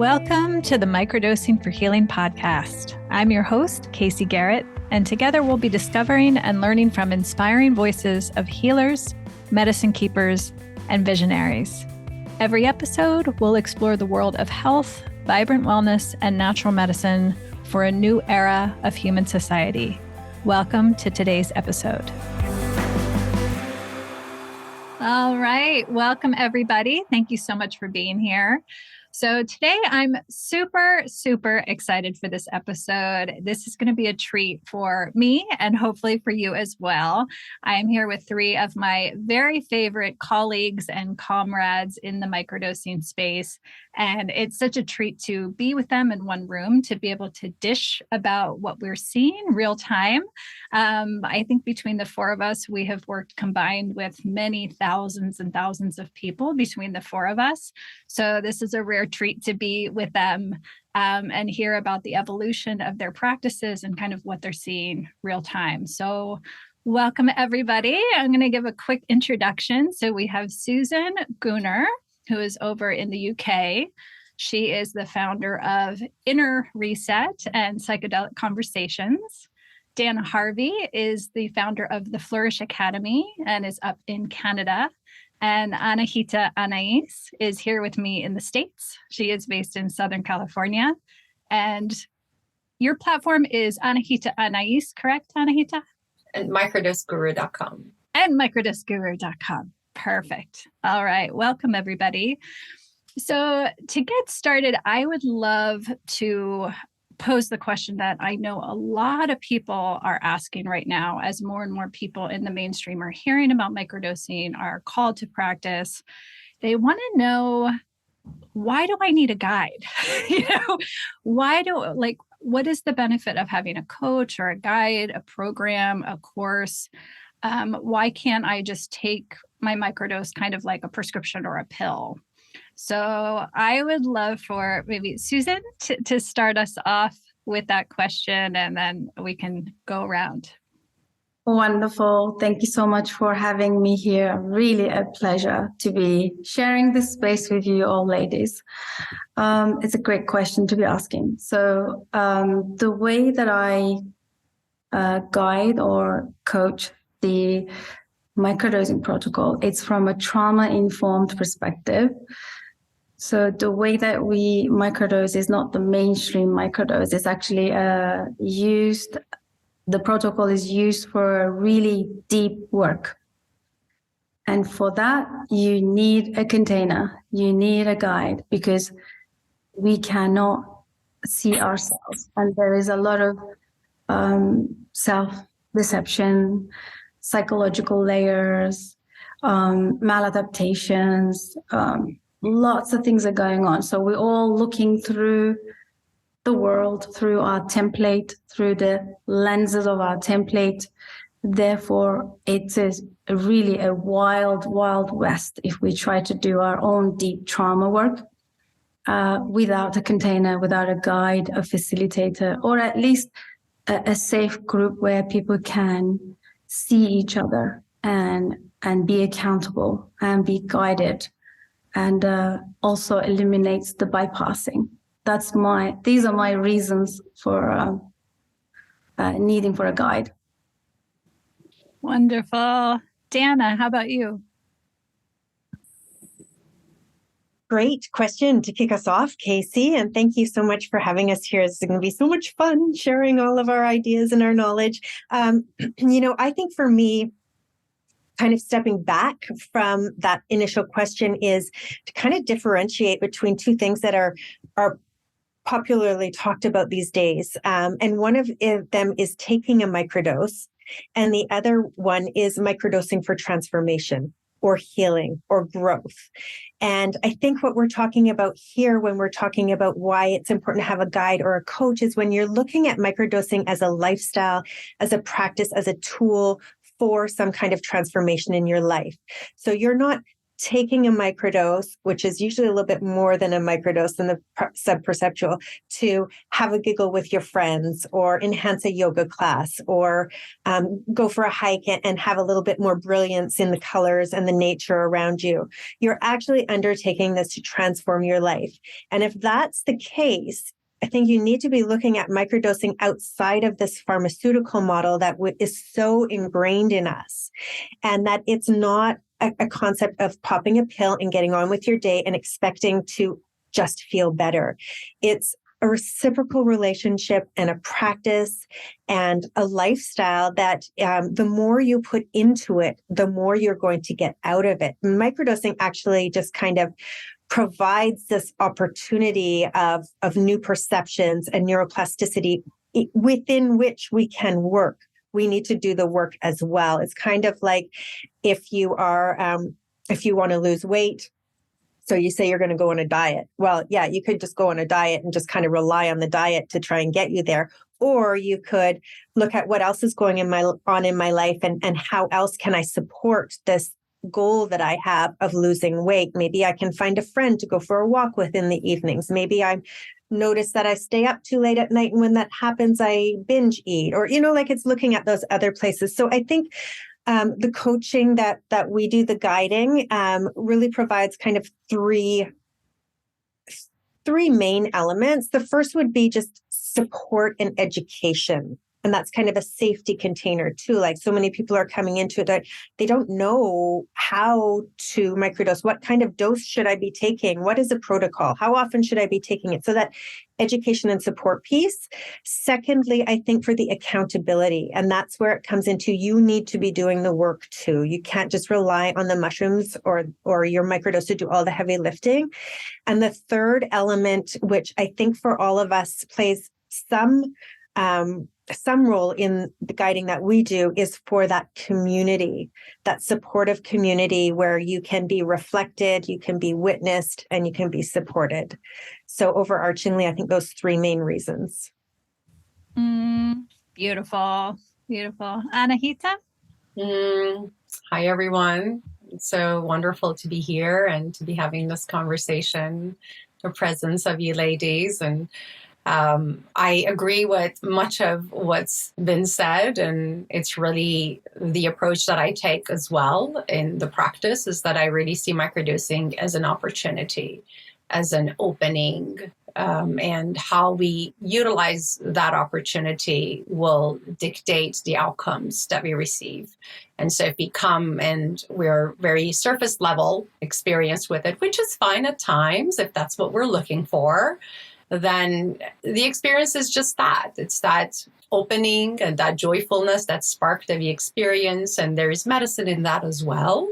Welcome to the Microdosing for Healing podcast. I'm your host, Casey Garrett, and together we'll be discovering and learning from inspiring voices of healers, medicine keepers, and visionaries. Every episode, we'll explore the world of health, vibrant wellness, and natural medicine for a new era of human society. Welcome to today's episode. All right. Welcome, everybody. Thank you so much for being here. So today I'm super excited for this episode. This is going to be a treat for me and hopefully for you as well. I am here with three of my very favorite colleagues and comrades in the microdosing space. And it's such a treat to be with them in one room, to be able to dish about what we're seeing real time. I think between the four of us, we have worked combined with many thousands and thousands of people between the four of us. So this is a rare treat to be with them and hear about the evolution of their practices and kind of what they're seeing real time. So welcome, everybody. I'm going to give a quick introduction. So we have Susan Gunnar, who is over in the UK. She is the founder of Inner Reset and Psychedelic Conversations. Dan Harvey is the founder of the Flourish Academy and is up in Canada. And Anahita Anais is here with me in the States. She is based in Southern California. And your platform is Anahita Anais, correct, Anahita? And microdoseguru.com. And microdoseguru.com. Perfect. All right. Welcome, everybody. So to get started, I would love to pose the question that I know a lot of people are asking right now, as more and more people in the mainstream are hearing about microdosing, are called to practice. They want to know, why do I need a guide? What is the benefit of having a coach or a guide, a program, a course? Why can't I just take my microdose kind of like a prescription or a pill? So I would love for maybe Susan to start us off with that question, and then we can go around. Wonderful. Thank you so much for having me here. Really a pleasure to be sharing this space with you all, ladies. It's a great question to be asking. So the way that I guide or coach the microdosing protocol, it's from a trauma-informed perspective. So the way that we microdose is not the mainstream microdose. It's actually the protocol is used for really deep work. And for that, you need a container, you need a guide, because we cannot see ourselves. And there is a lot of self-deception, psychological layers, maladaptations, lots of things are going on. So we're all looking through the world, through our template, through the lenses of our template. Therefore, it is really a wild west if we try to do our own deep trauma work without a container, without a guide, a facilitator, or at least a safe group where people can see each other and be accountable and be guided, and also eliminates the bypassing. These are my reasons for needing for a guide. Wonderful. Dana, how about you? Great question to kick us off, Casey. And thank you so much for having us here. It's going to be so much fun sharing all of our ideas and our knowledge. I think for me, kind of stepping back from that initial question is to kind of differentiate between two things that are popularly talked about these days. And one of them is taking a microdose, and the other one is microdosing for transformation or healing or growth. And I think what we're talking about here when we're talking about why it's important to have a guide or a coach is when you're looking at microdosing as a lifestyle, as a practice, as a tool for some kind of transformation in your life. So you're not taking a microdose, which is usually a little bit more than a microdose than the subperceptual, to have a giggle with your friends or enhance a yoga class or go for a hike and have a little bit more brilliance in the colors and the nature around you. You're actually undertaking this to transform your life. And if that's the case, I think you need to be looking at microdosing outside of this pharmaceutical model that is so ingrained in us, and that it's not a concept of popping a pill and getting on with your day and expecting to just feel better. It's a reciprocal relationship and a practice and a lifestyle that the more you put into it, the more you're going to get out of it. Microdosing actually just kind of provides this opportunity of new perceptions and neuroplasticity within which we can work. We need to do the work as well. It's kind of like if you want to lose weight, so you say you're going to go on a diet. Well, yeah, you could just go on a diet and just kind of rely on the diet to try and get you there. Or you could look at what else is going on in my life and how else can I support this goal that I have of losing weight. Maybe I can find a friend to go for a walk with in the evenings. Maybe I notice that I stay up too late at night, and when that happens, I binge eat, or, like it's looking at those other places. So I think the coaching that we do, the guiding, really provides kind of three main elements. The first would be just support and education. And that's kind of a safety container too. Like so many people are coming into it that they don't know how to microdose. What kind of dose should I be taking? What is the protocol? How often should I be taking it? So that education and support piece. Secondly, I think for the accountability, and that's where it comes into, you need to be doing the work too. You can't just rely on the mushrooms or your microdose to do all the heavy lifting. And the third element, which I think for all of us plays some role in the guiding that we do, is for that community, that supportive community where you can be reflected, you can be witnessed, and you can be supported. So overarchingly, I think those three main reasons. Beautiful. Beautiful. Anahita? Hi, everyone. It's so wonderful to be here and to be having this conversation, the presence of you ladies. And I agree with much of what's been said, and it's really the approach that I take as well in the practice, is that I really see microdosing as an opportunity, as an opening, and how we utilize that opportunity will dictate the outcomes that we receive. And so if we come and we're very surface level experienced with it, which is fine at times if that's what we're looking for, then the experience is just that. It's that opening and that joyfulness, that spark that we experience, and there is medicine in that as well.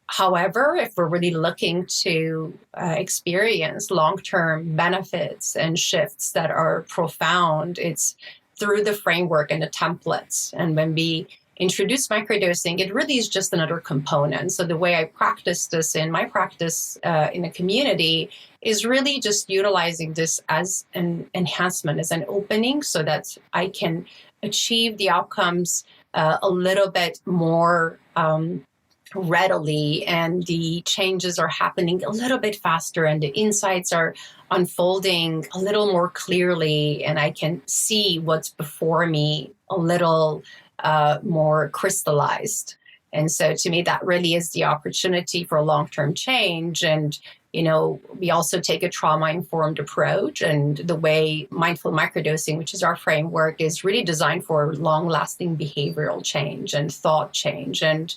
However, if we're really looking to experience long-term benefits and shifts that are profound, it's through the framework and the templates. And when we introduce microdosing, it really is just another component. So the way I practice this in my practice in a community is really just utilizing this as an enhancement, as an opening, so that I can achieve the outcomes a little bit more readily, and the changes are happening a little bit faster, and the insights are unfolding a little more clearly, and I can see what's before me a little more crystallized. And so to me, that really is the opportunity for long-term change. And, we also take a trauma-informed approach, and the way mindful microdosing, which is our framework, is really designed for long-lasting behavioral change and thought change. And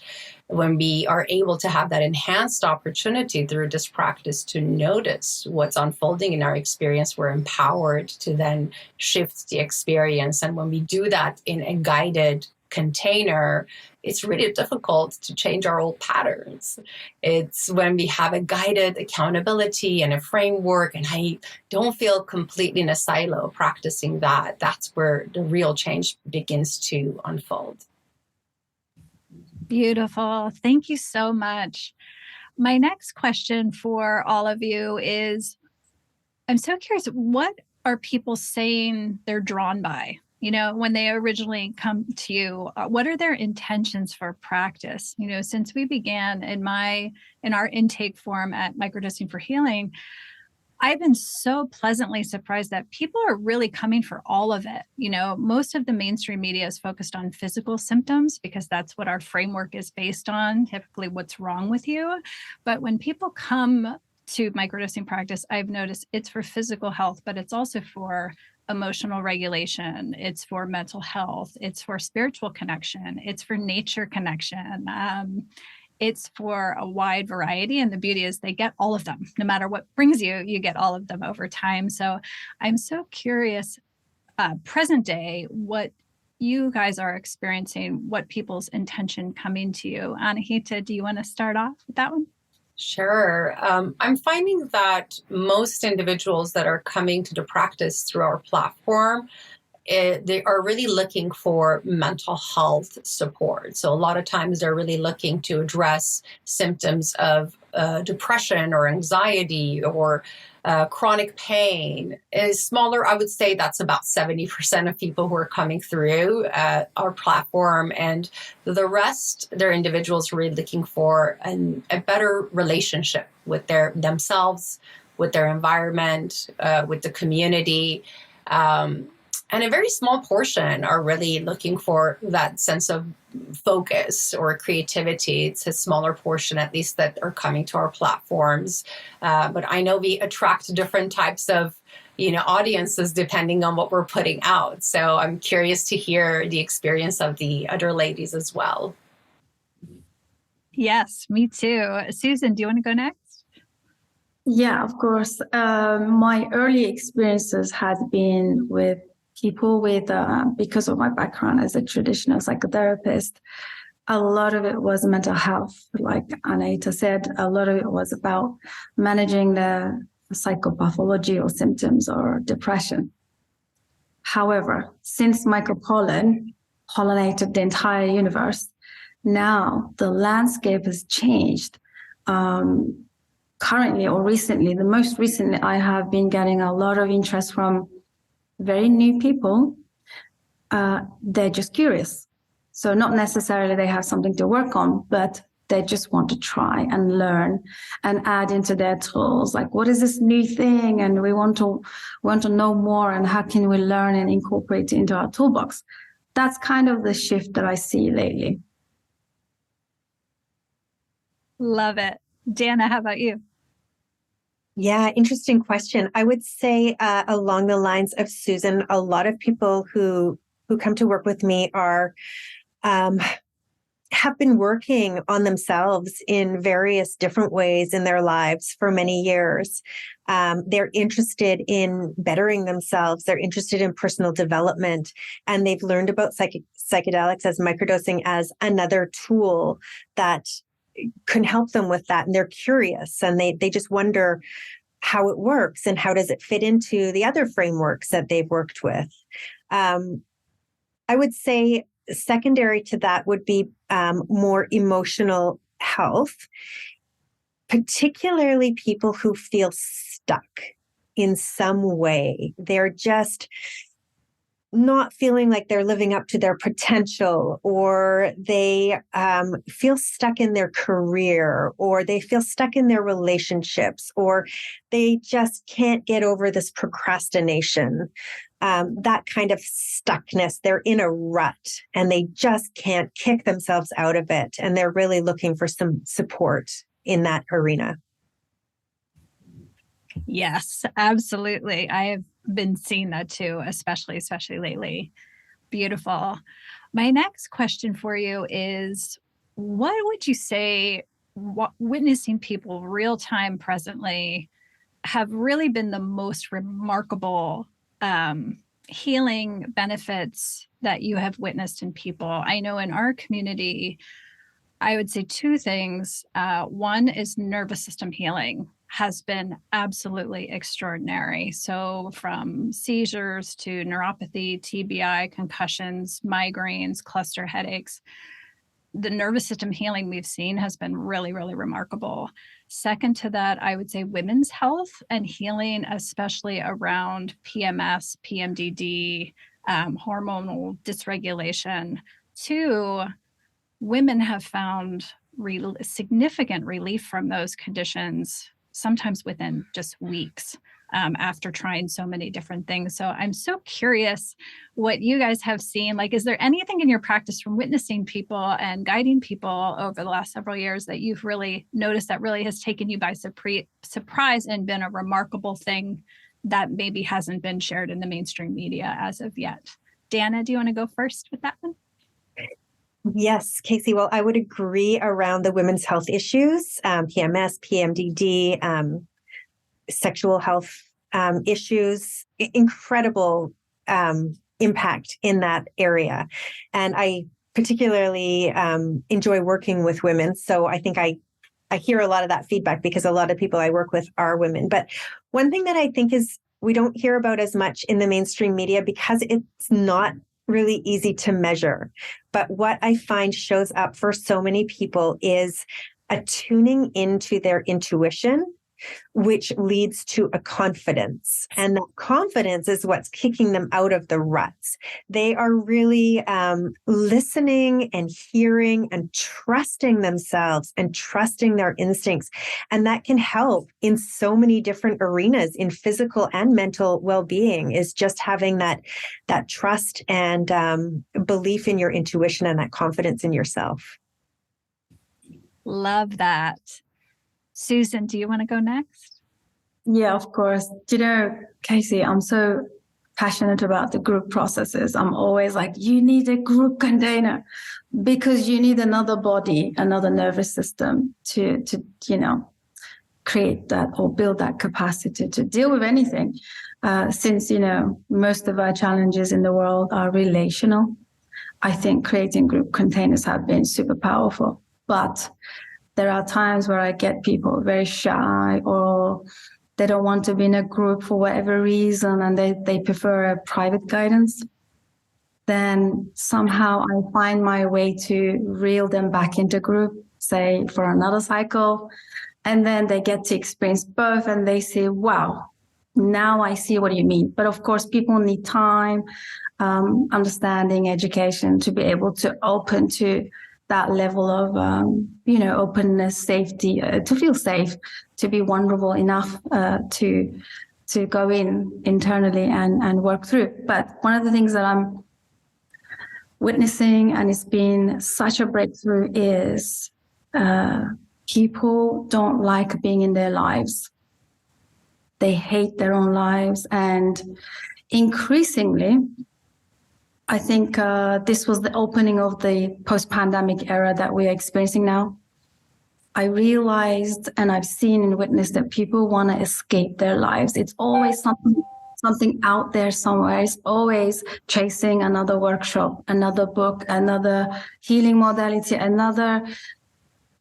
when we are able to have that enhanced opportunity through this practice to notice what's unfolding in our experience, we're empowered to then shift the experience. And when we do that in a guided container, it's really difficult to change our old patterns. It's when we have a guided accountability and a framework, and I don't feel completely in a silo practicing that, that's where the real change begins to unfold. Beautiful. Thank you so much. My next question for all of you is, I'm so curious, what are people saying they're drawn by when they originally come to you, what are their intentions for practice? Since we began in our intake form at Microdosing for Healing, I've been so pleasantly surprised that people are really coming for all of it. Most of the mainstream media is focused on physical symptoms because that's what our framework is based on, typically what's wrong with you. But when people come to microdosing practice, I've noticed it's for physical health, but it's also for emotional regulation. It's for mental health. It's for spiritual connection. It's for nature connection. It's for a wide variety. And the beauty is they get all of them. No matter what brings you, you get all of them over time. So I'm so curious, present day, what you guys are experiencing, what people's intention coming to you. Anahita, do you want to start off with that one? Sure. I'm finding that most individuals that are coming to the practice through our platform, they are really looking for mental health support. So a lot of times they're really looking to address symptoms of depression or anxiety or chronic pain. Is smaller, I would say that's about 70% of people who are coming through our platform, and the rest, they're individuals really looking for a better relationship with themselves, with their environment, with the community. And a very small portion are really looking for that sense of focus or creativity. It's a smaller portion, at least, that are coming to our platforms. But I know we attract different types of, audiences depending on what we're putting out. So I'm curious to hear the experience of the other ladies as well. Yes, me too. Susan, do you want to go next? Yeah, of course. My early experiences had been with people with, because of my background as a traditional psychotherapist, a lot of it was mental health. Like Anahita said, a lot of it was about managing the psychopathology or symptoms or depression. However, since micropollen pollinated the entire universe, now the landscape has changed. Currently or recently, the most recently, I have been getting a lot of interest from very new people. They're just curious. So not necessarily they have something to work on, but they just want to try and learn and add into their tools. Like, what is this new thing? And we want to know more, and how can we learn and incorporate it into our toolbox? That's kind of the shift that I see lately. Love it. Jana, how about you? Yeah, interesting question. I would say along the lines of Susan, a lot of people who come to work with me are have been working on themselves in various different ways in their lives for many years. They're interested in bettering themselves. They're interested in personal development, and they've learned about psychedelics as microdosing as another tool that can help them with that. And they're curious, and they just wonder how it works and how does it fit into the other frameworks that they've worked with. I would say secondary to that would be more emotional health, particularly people who feel stuck in some way. They're just not feeling like they're living up to their potential, or they feel stuck in their career, or they feel stuck in their relationships, or they just can't get over this procrastination. That kind of stuckness, they're in a rut and they just can't kick themselves out of it. And they're really looking for some support in that arena. Yes, absolutely. I have been seeing that too, especially lately. Beautiful. My next question for you is, what would you say witnessing people real time presently have really been the most remarkable healing benefits that you have witnessed in people? I know in our community, I would say two things. One is nervous system healing has been absolutely extraordinary. So from seizures to neuropathy, TBI, concussions, migraines, cluster headaches, the nervous system healing we've seen has been really, really remarkable. Second to that, I would say women's health and healing, especially around PMS, PMDD, hormonal dysregulation, to women have found significant relief from those conditions, sometimes within just weeks, after trying so many different things. So I'm so curious what you guys have seen. Like, is there anything in your practice from witnessing people and guiding people over the last several years that you've really noticed that really has taken you by surprise and been a remarkable thing that maybe hasn't been shared in the mainstream media as of yet? Dana, do you want to go first with that one? Yes, Casey. Well, I would agree around the women's health issues, PMS, PMDD, sexual health issues, incredible impact in that area. And I particularly enjoy working with women. So I think I hear a lot of that feedback because a lot of people I work with are women. But one thing that I think is we don't hear about as much in the mainstream media because it's not really easy to measure. But what I find shows up for so many people is a tuning into their intuition, which leads to a confidence. And that confidence is what's kicking them out of the ruts. They are really listening and hearing and trusting themselves and trusting their instincts. And that can help in so many different arenas in physical and mental well-being, is just having that trust and belief in your intuition and that confidence in yourself. Love that. Susan, do you want to go next? Yeah, of course. Casey, I'm so passionate about the group processes. I'm always like, you need a group container because you need another body, another nervous system to create that or build that capacity to deal with anything. Since, most of our challenges in the world are relational, I think creating group containers have been super powerful. But there are times where I get people very shy or they don't want to be in a group for whatever reason and they prefer a private guidance. Then somehow I find my way to reel them back into group, say for another cycle. And then they get to experience both and they say, wow, now I see what you mean. But of course, people need time, understanding, education to be able to open to that level of, openness, safety, to feel safe, to be vulnerable enough to go in internally and work through. But one of the things that I'm witnessing, and it's been such a breakthrough, is people don't like being in their lives. They hate their own lives. And increasingly, I think this was the opening of the post-pandemic era that we are experiencing now. I realized and I've seen and witnessed that people want to escape their lives. It's always something out there somewhere. It's always chasing another workshop, another book, another healing modality, another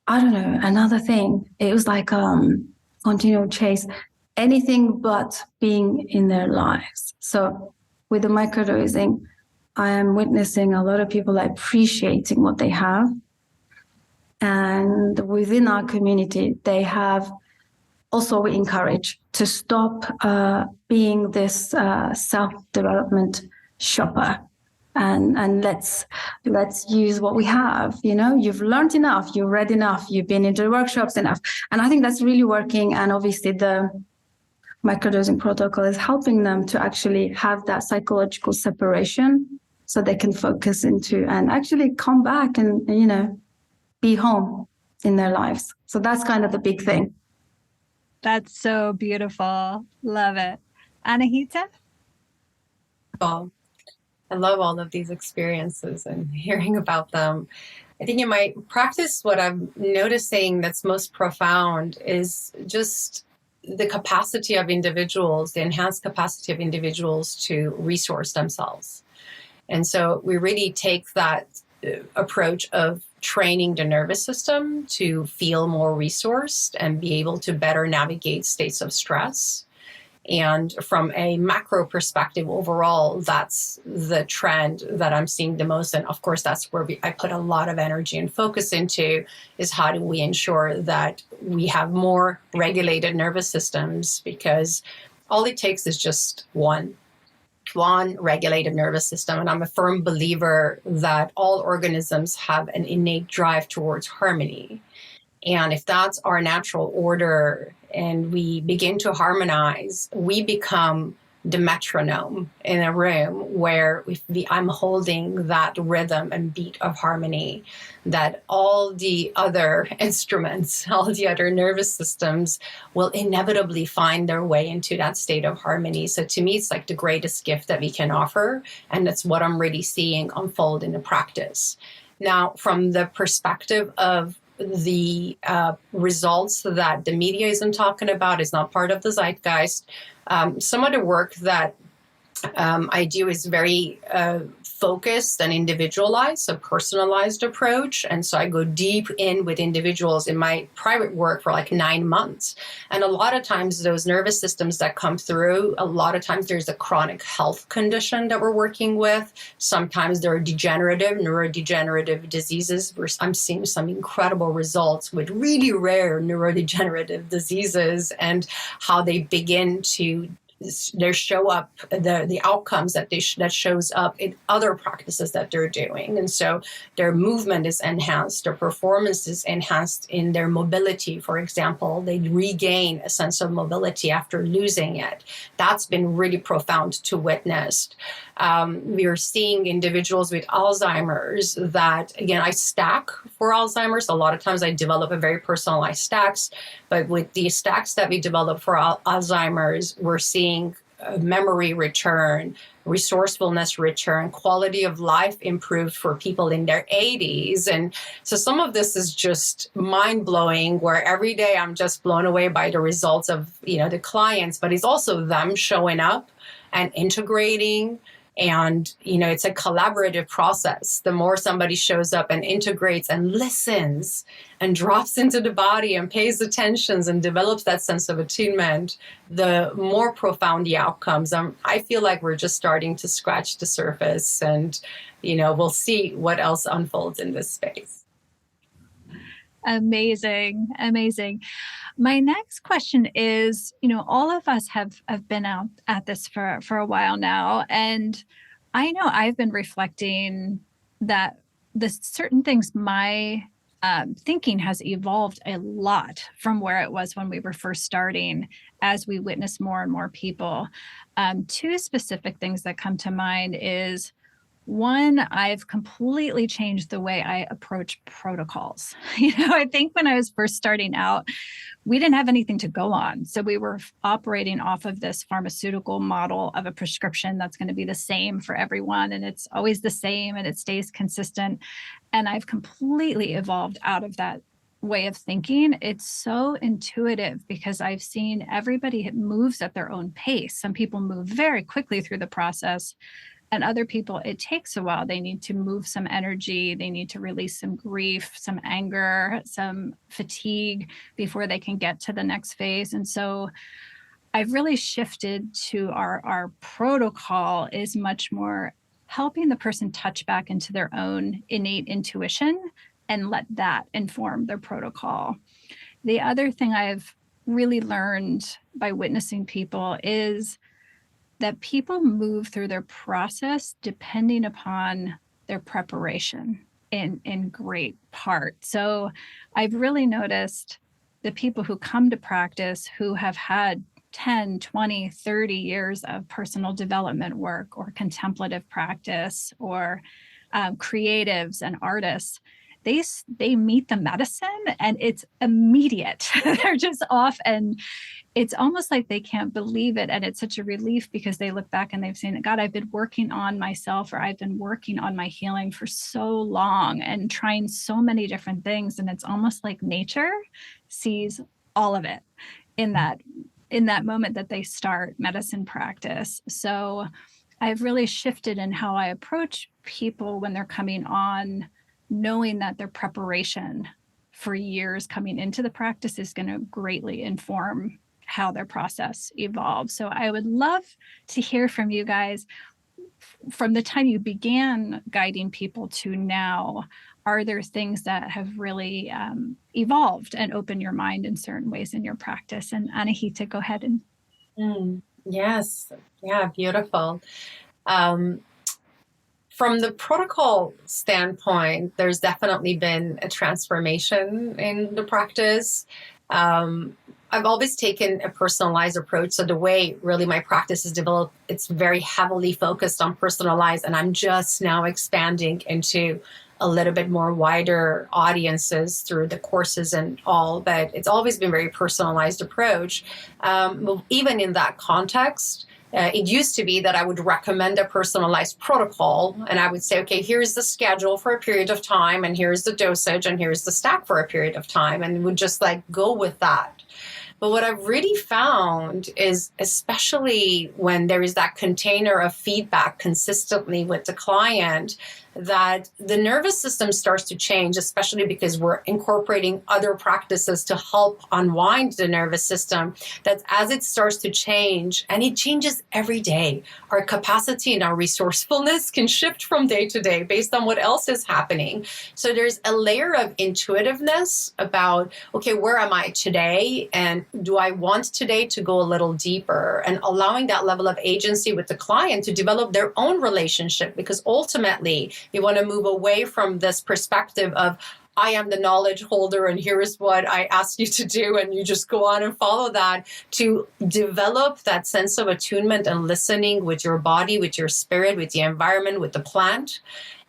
thing. It was like continual chase, anything but being in their lives. So with the microdosing, I am witnessing a lot of people appreciating what they have. And within our community, they have also, we encourage to stop being this self-development shopper. And let's use what we have. You've learned enough, you've read enough, you've been into workshops enough. And I think that's really working. And obviously the microdosing protocol is helping them to actually have that psychological separation so they can focus into and actually come back and, be home in their lives. So that's kind of the big thing. That's so beautiful. Love it. Anahita? Oh, I love all of these experiences and hearing about them. I think in my practice, what I'm noticing that's most profound is just the capacity of individuals, the enhanced capacity of individuals to resource themselves. And so we really take that approach of training the nervous system to feel more resourced and be able to better navigate states of stress. And from a macro perspective overall, that's the trend that I'm seeing the most. And of course, that's where I put a lot of energy and focus into, is how do we ensure that we have more regulated nervous systems? Because all it takes is just one. one, regulative nervous system. And I'm a firm believer that all organisms have an innate drive towards harmony. And if that's our natural order and we begin to harmonize, we become the metronome in a room where I'm holding that rhythm and beat of harmony, that all the other instruments, all the other nervous systems will inevitably find their way into that state of harmony. So to me, it's like the greatest gift that we can offer. And that's what I'm really seeing unfold in the practice. Now, from the perspective of the results that the media isn't talking about, is not part of the zeitgeist. Some of the work that I do is very focused and individualized, a personalized approach. And so I go deep in with individuals in my private work for like 9 months. And a lot of times those nervous systems that come through, a lot of times there's a chronic health condition that we're working with. Sometimes there are neurodegenerative diseases where I'm seeing some incredible results with really rare neurodegenerative diseases and how they begin to show up, the outcomes that shows up in other practices that they're doing. And so their movement is enhanced, their performance is enhanced in their mobility. For example, they regain a sense of mobility after losing it. That's been really profound to witness. We are seeing individuals with Alzheimer's that, again, I stack for Alzheimer's. A lot of times I develop a very personalized stacks, but with the stacks that we develop for Alzheimer's, we're seeing memory return, resourcefulness return, quality of life improved for people in their 80s. And so some of this is just mind-blowing, where every day I'm just blown away by the results of, the clients, but it's also them showing up and integrating. And, it's a collaborative process. The more somebody shows up and integrates and listens and drops into the body and pays attention and develops that sense of attunement, the more profound the outcomes. I feel like we're just starting to scratch the surface, and, we'll see what else unfolds in this space. Amazing. Amazing. My next question is, all of us have been out at this for a while now. And I know I've been reflecting that the certain things, my thinking has evolved a lot from where it was when we were first starting, as we witness more and more people. Two specific things that come to mind is, one, I've completely changed the way I approach protocols. I think when I was first starting out, we didn't have anything to go on. So we were operating off of this pharmaceutical model of a prescription that's going to be the same for everyone. And it's always the same and it stays consistent. And I've completely evolved out of that way of thinking. It's so intuitive because I've seen everybody moves at their own pace. Some people move very quickly through the process. And other people, it takes a while. They need to move some energy. They need to release some grief, some anger, some fatigue before they can get to the next phase. And so I've really shifted to our protocol is much more helping the person touch back into their own innate intuition and let that inform their protocol. The other thing I've really learned by witnessing people is that people move through their process depending upon their preparation in great part. So I've really noticed the people who come to practice who have had 10, 20, 30 years of personal development work or contemplative practice or creatives and artists, they meet the medicine and it's immediate. They're just off, and it's almost like they can't believe it. And it's such a relief because they look back and they've seen, God, I've been working on myself, or I've been working on my healing for so long and trying so many different things. And it's almost like nature sees all of it in that moment that they start medicine practice. So I've really shifted in how I approach people when they're coming on, knowing that their preparation for years coming into the practice is going to greatly inform how their process evolves. So I would love to hear from you guys, from the time you began guiding people to now, are there things that have really evolved and opened your mind in certain ways in your practice? And Anahita, go ahead and. Yes. Yeah, beautiful. Um, from the protocol standpoint, there's definitely been a transformation in the practice. I've always taken a personalized approach. So the way really my practice is developed, it's very heavily focused on personalized, and I'm just now expanding into a little bit more wider audiences through the courses and all, but it's always been very personalized approach. Even in that context, it used to be that I would recommend a personalized protocol, and I would say, okay, here's the schedule for a period of time, and here's the dosage, and here's the stack for a period of time, and would just like go with that. But what I've really found is, especially when there is that container of feedback consistently with the client, that the nervous system starts to change, especially because we're incorporating other practices to help unwind the nervous system, that as it starts to change, and it changes every day, our capacity and our resourcefulness can shift from day to day based on what else is happening. So there's a layer of intuitiveness about, okay, where am I today? And do I want today to go a little deeper? And allowing that level of agency with the client to develop their own relationship, because ultimately, you want to move away from this perspective of, I am the knowledge holder and here is what I ask you to do, and you just go on and follow that, to develop that sense of attunement and listening with your body, with your spirit, with the environment, with the plant.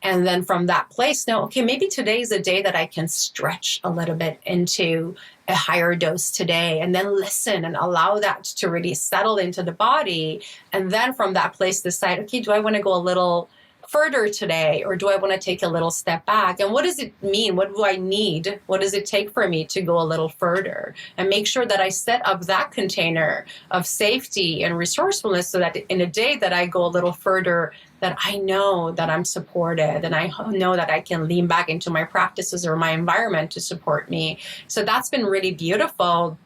And then from that place, now, okay, maybe today is a day that I can stretch a little bit into a higher dose today, and then listen and allow that to really settle into the body. And then from that place, decide, okay, do I want to go a little further today, or do I want to take a little step back? And what does it mean? What do I need? What does it take for me to go a little further? And make sure that I set up that container of safety and resourcefulness, so that in a day that I go a little further, that I know that I'm supported, and I know that I can lean back into my practices or my environment to support me. So that's been really beautiful.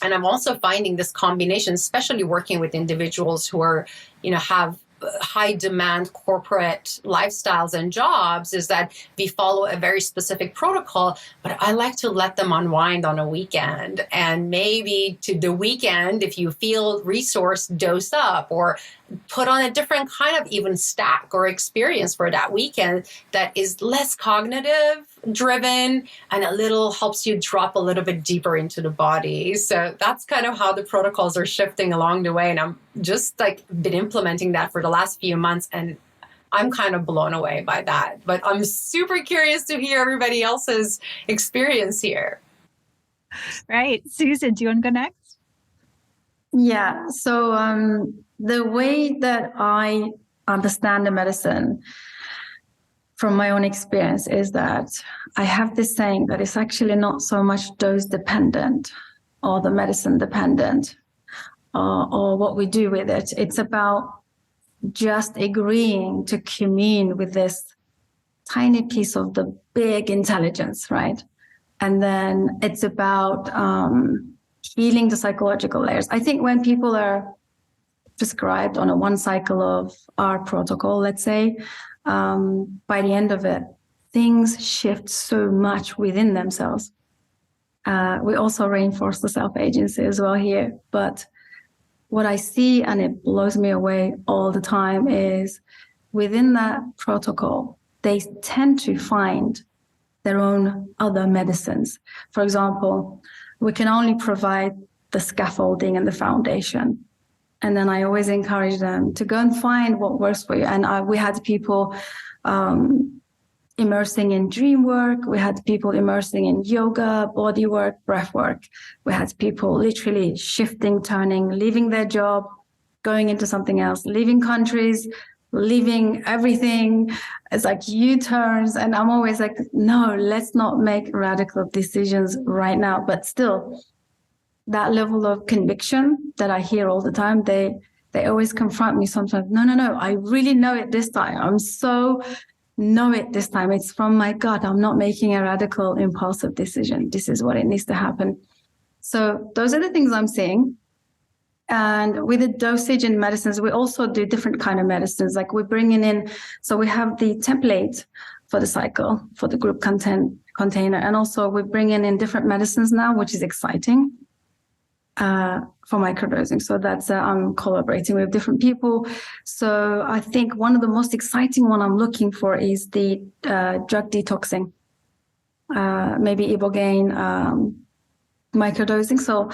And I'm also finding this combination, especially working with individuals who are, have high demand corporate lifestyles and jobs, is that we follow a very specific protocol, but I like to let them unwind on a weekend. And maybe to the weekend, if you feel resourced, dose up, or put on a different kind of even stack or experience for that weekend that is less cognitive driven and a little helps you drop a little bit deeper into the body. So that's kind of how the protocols are shifting along the way. And I'm just like been implementing that for the last few months, and I'm kind of blown away by that. But I'm super curious to hear everybody else's experience here. Right. Susan, do you want to go next? Yeah. So the way that I understand the medicine from my own experience is that I have this saying that it's actually not so much dose dependent or the medicine dependent or what we do with it. It's about just agreeing to commune with this tiny piece of the big intelligence, right? And then it's about healing the psychological layers. I think when people are prescribed on a one cycle of our protocol, let's say, by the end of it, things shift so much within themselves. We also reinforce the self-agency as well here. But what I see, and it blows me away all the time, is within that protocol, they tend to find their own other medicines. For example, we can only provide the scaffolding and the foundation. And then I always encourage them to go and find what works for you. And we had people immersing in dream work. We had people immersing in yoga, body work, breath work. We had people literally shifting, turning, leaving their job, going into something else, leaving countries, leaving everything. It's like U-turns. And I'm always like, no, let's not make radical decisions right now. But still, that level of conviction that I hear all the time, they always confront me sometimes. No, I really know it this time. I'm so know it this time. It's from my gut. I'm not making a radical impulsive decision. This is what it needs to happen. So those are the things I'm seeing. And with the dosage and medicines, we also do different kind of medicines. Like we're bringing in, so we have the template for the cycle, for the group container. And also we're bringing in different medicines now, which is exciting. for microdosing. So that's I'm collaborating with different people. So I think one of the most exciting one I'm looking for is the drug detoxing, maybe ibogaine microdosing. So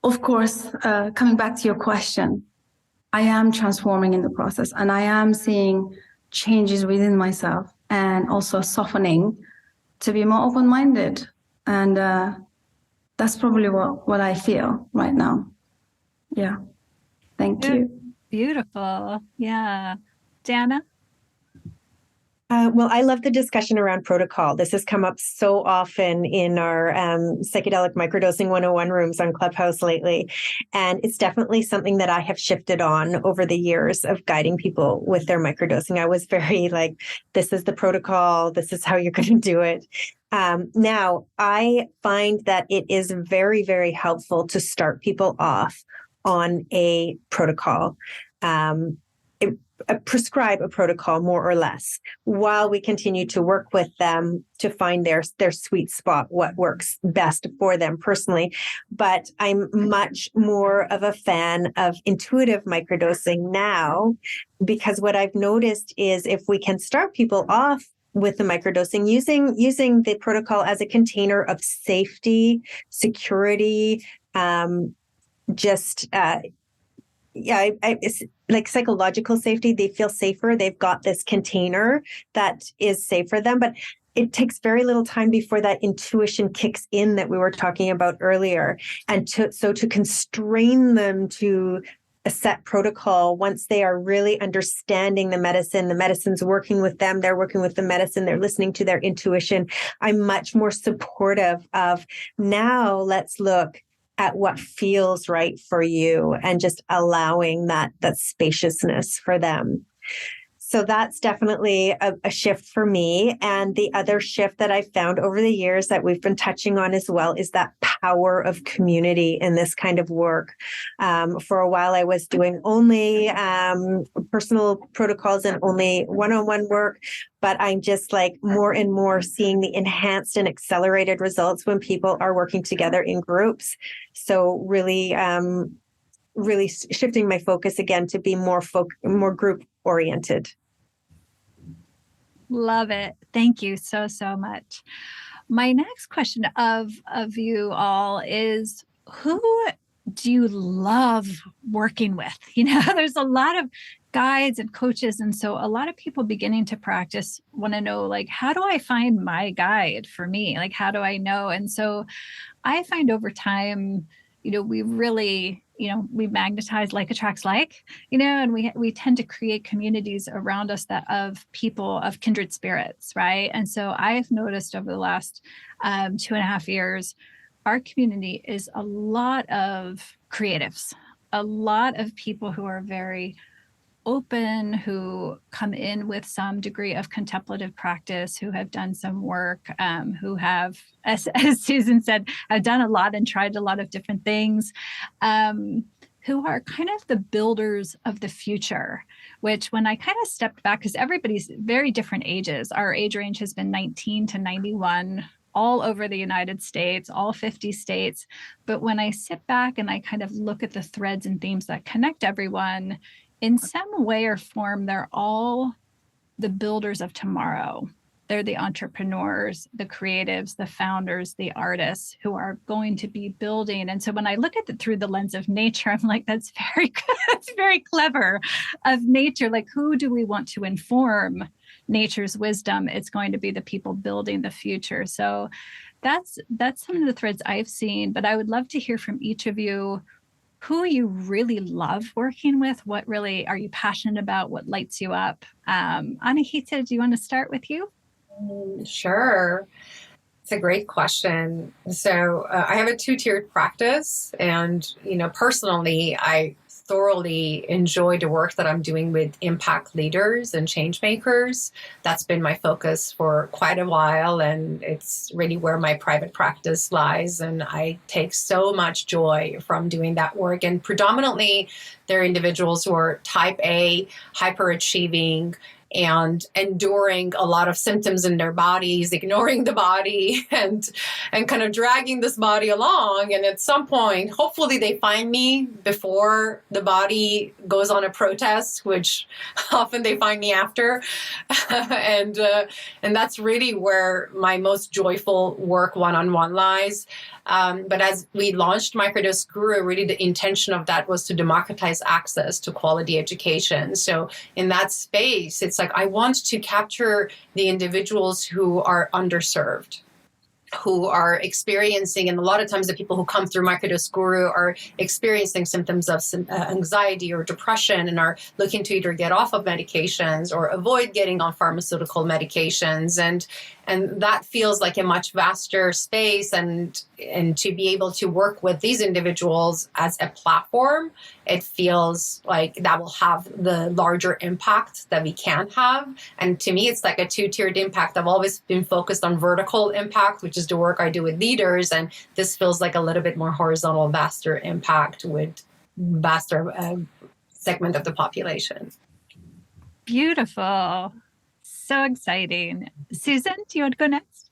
of course, coming back to your question, I am transforming in the process, and I am seeing changes within myself, and also softening to be more open-minded. And that's probably what I feel right now. Yeah. Thank you. Beautiful. Yeah. Dana? Well, I love the discussion around protocol. This has come up so often in our Psychedelic Microdosing 101 rooms on Clubhouse lately. And it's definitely something that I have shifted on over the years of guiding people with their microdosing. I was very like, this is the protocol. This is how you're going to do it. Now, I find that it is very, very helpful to start people off on a protocol. Prescribe a protocol more or less while we continue to work with them to find their sweet spot, what works best for them personally. But I'm much more of a fan of intuitive microdosing now, because what I've noticed is if we can start people off with the microdosing using the protocol as a container of safety, security, it's like psychological safety. They feel safer. They've got this container that is safe for them, but it takes very little time before that intuition kicks in that we were talking about earlier. And to constrain them to a set protocol, once they are really understanding the medicine's working with them, they're working with the medicine, they're listening to their intuition. I'm much more supportive of, now let's look at what feels right for you, and just allowing that spaciousness for them. So that's definitely a shift for me. And the other shift that I've found over the years that we've been touching on as well is that power of community in this kind of work. For a while, I was doing only personal protocols and only one-on-one work, but I'm just like more and more seeing the enhanced and accelerated results when people are working together in groups. So really shifting my focus again to be more group oriented. Love it. Thank you so, so much. My next question of you all is, who do you love working with? You know, there's a lot of guides and coaches. And so a lot of people beginning to practice want to know, like, how do I find my guide for me? Like, how do I know? And so I find over time, you know, we really, you know, we magnetize, like attracts like, you know, and we tend to create communities around us that of people of kindred spirits, right? And so I've noticed over the last 2.5 years, our community is a lot of creatives, a lot of people who are very open, who come in with some degree of contemplative practice, who have done some work, who have, as Susan said, have done a lot and tried a lot of different things, who are kind of the builders of the future, which when I kind of stepped back, because everybody's very different ages, our age range has been 19 to 91, all over the United States, all 50 states. But when I sit back and I kind of look at the threads and themes that connect everyone, in some way or form, they're all the builders of tomorrow. They're the entrepreneurs, the creatives, the founders, the artists who are going to be building. And so when I look at it through the lens of nature, I'm like, that's very good. That's very clever of nature. Like, who do we want to inform nature's wisdom? It's going to be the people building the future. So that's some of the threads I've seen. But I would love to hear from each of you who you really love working with. What really are you passionate about? What lights you up? Anahita, do you want to start with you? Sure. It's a great question. So I have a 2-tiered practice, and, you know, personally, I thoroughly enjoy the work that I'm doing with impact leaders and change makers. That's been my focus for quite a while, and it's really where my private practice lies. And I take so much joy from doing that work. And predominantly, they're individuals who are type A, hyperachieving, and enduring a lot of symptoms in their bodies, ignoring the body, and kind of dragging this body along. And at some point, hopefully they find me before the body goes on a protest, which often they find me after. and that's really where my most joyful work one-on-one lies. But as we launched Microdose Guru, really the intention of that was to democratize access to quality education. So in that space, it's like I want to capture the individuals who are underserved, who are experiencing, and a lot of times the people who come through Microdose Guru are experiencing symptoms of anxiety or depression and are looking to either get off of medications or avoid getting on pharmaceutical medications. And that feels like a much vaster space. And to be able to work with these individuals as a platform, it feels like that will have the larger impact that we can have. And to me, it's like a two-tiered impact. I've always been focused on vertical impact, which is the work I do with leaders. And this feels like a little bit more horizontal, vaster impact with vaster segment of the population. Beautiful. So exciting. Susan, do you want to go next?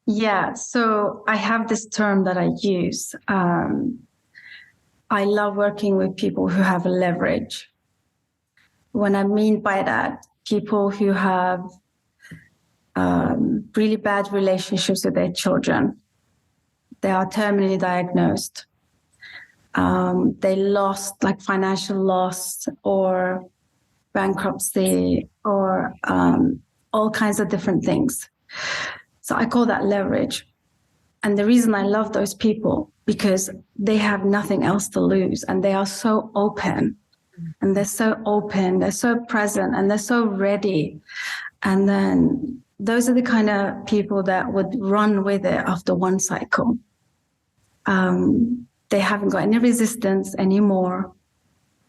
Yeah, so I have this term that I use. I love working with people who have leverage. What I mean by that, people who have really bad relationships with their children. They are terminally diagnosed. They lost, like financial loss or bankruptcy or all kinds of different things. So I call that leverage. And the reason I love those people, because they have nothing else to lose and they are so open and they're so present and they're so ready. And then those are the kind of people that would run with it after one cycle. They haven't got any resistance anymore,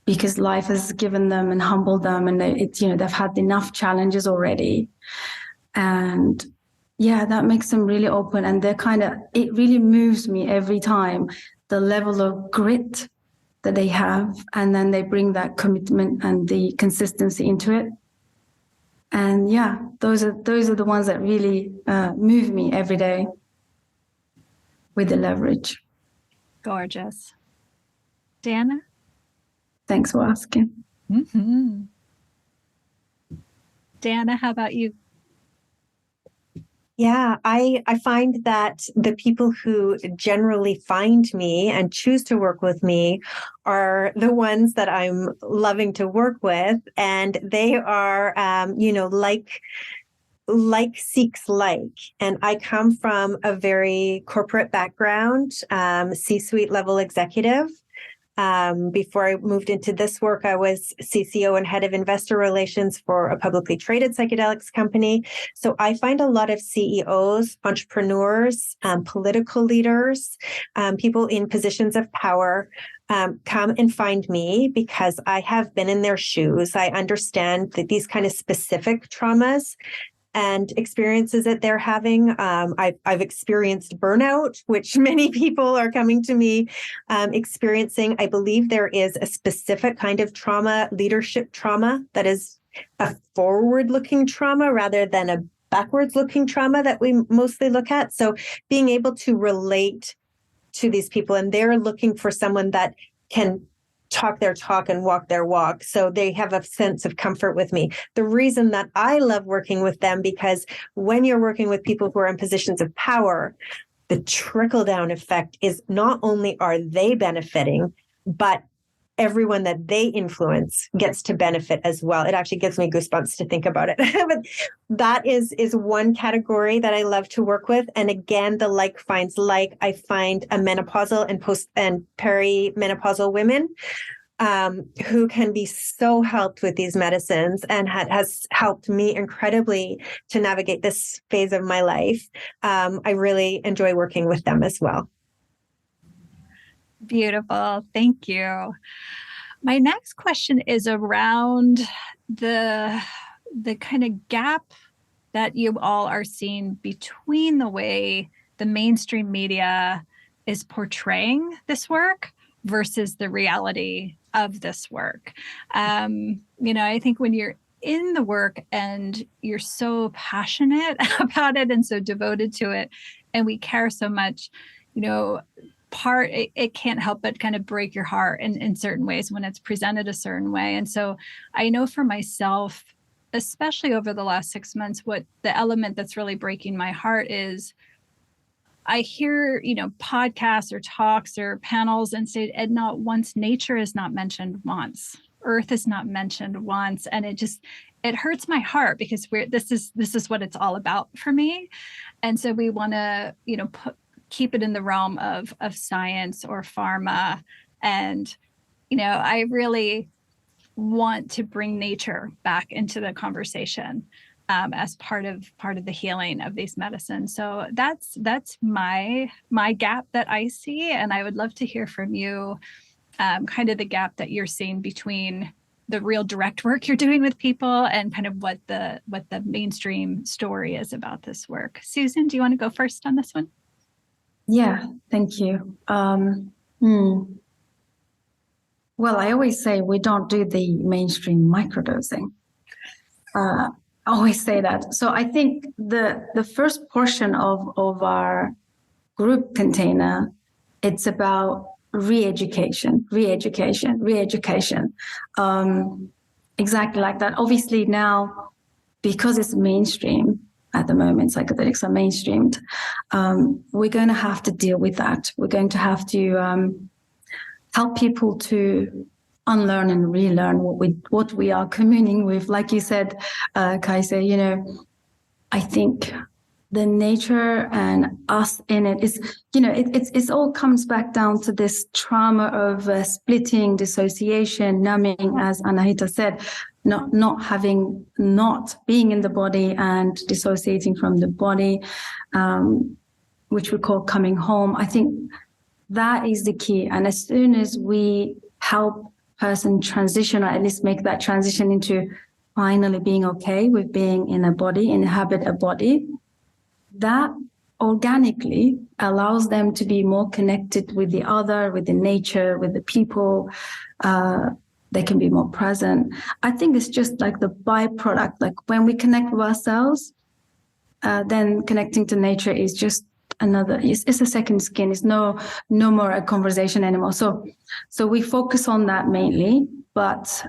because life has given them and humbled them, and they've had enough challenges already. And yeah, that makes them really open, and it really moves me every time, the level of grit that they have, and then they bring that commitment and the consistency into it. And yeah, those are the ones that really move me every day with the leverage. Gorgeous. Dana? Thanks for asking. Mm-hmm. Dana, how about you? Yeah, I find that the people who generally find me and choose to work with me are the ones that I'm loving to work with. And they are, like seeks like. And I come from a very corporate background, C-suite level executive. Before I moved into this work, I was CCO and head of investor relations for a publicly traded psychedelics company. So I find a lot of CEOs, entrepreneurs, political leaders, people in positions of power come and find me because I have been in their shoes. I understand that these kind of specific traumas and experiences that they're having. I've experienced burnout, which many people are coming to me experiencing. I believe there is a specific kind of trauma, leadership trauma, that is a forward-looking trauma rather than a backwards-looking trauma that we mostly look at. So being able to relate to these people, and they're looking for someone that can talk their talk and walk their walk. So they have a sense of comfort with me. The reason that I love working with them, because when you're working with people who are in positions of power, the trickle-down effect is not only are they benefiting, but everyone that they influence gets to benefit as well. It actually gives me goosebumps to think about it. But that is one category that I love to work with. And again, the like finds like. I find a menopausal and post and perimenopausal women who can be so helped with these medicines, and has helped me incredibly to navigate this phase of my life. I really enjoy working with them as well. Beautiful. Thank you. My next question is around the kind of gap that you all are seeing between the way the mainstream media is portraying this work versus the reality of this work. I think when you're in the work and you're so passionate about it and so devoted to it, and we care so much, it can't help but kind of break your heart in certain ways when it's presented a certain way. And so I know for myself, especially over the last 6 months, what the element that's really breaking my heart is I hear, podcasts or talks or panels and say, and not once, nature is not mentioned once. Earth is not mentioned once. And it hurts my heart because this is what it's all about for me. And so we want to, keep it in the realm of science or pharma. And, I really want to bring nature back into the conversation as part of the healing of these medicines. So that's my gap that I see. And I would love to hear from you kind of the gap that you're seeing between the real direct work you're doing with people and kind of what the mainstream story is about this work. Susan, do you want to go first on this one? Yeah, thank you. Well, I always say we don't do the mainstream microdosing. I always say that. So I think the first portion of our group container, it's about re-education. Exactly like that. Obviously now, because it's mainstream at the moment, psychedelics are mainstreamed, we're going to have to deal with that. We're going to have to help people to unlearn and relearn what we are communing with. Like you said, Kaise, I think the nature and us in it is, it's all comes back down to this trauma of splitting, dissociation, numbing, as Anahita said, not being in the body and dissociating from the body, which we call coming home. I think that is the key. And as soon as we help person transition, or at least make that transition into finally being okay with being in a body, inhabit a body, that organically allows them to be more connected with the other, with the nature, with the people. They can be more present. I think it's just like the byproduct. Like when we connect with ourselves, then connecting to nature is just another, it's a second skin. It's no more a conversation anymore. So we focus on that mainly, but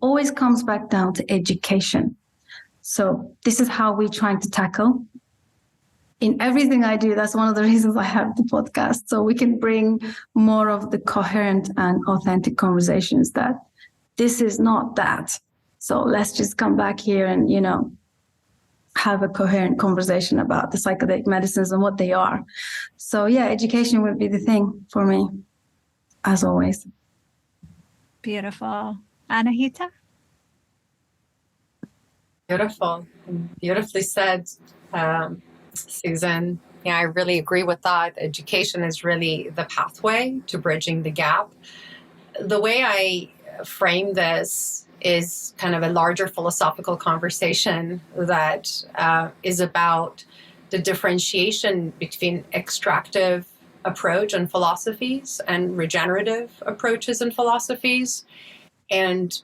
always comes back down to education. So this is how we're trying to tackle. In everything I do, that's one of the reasons I have the podcast, so we can bring more of the coherent and authentic conversations that this is not that. So let's just come back here and, have a coherent conversation about the psychedelic medicines and what they are. So yeah, education would be the thing for me, as always. Beautiful. Anahita? Beautiful. Beautifully said, Susan. Yeah, I really agree with that. Education is really the pathway to bridging the gap. The way I frame this is kind of a larger philosophical conversation that is about the differentiation between extractive approach and philosophies and regenerative approaches and philosophies. And,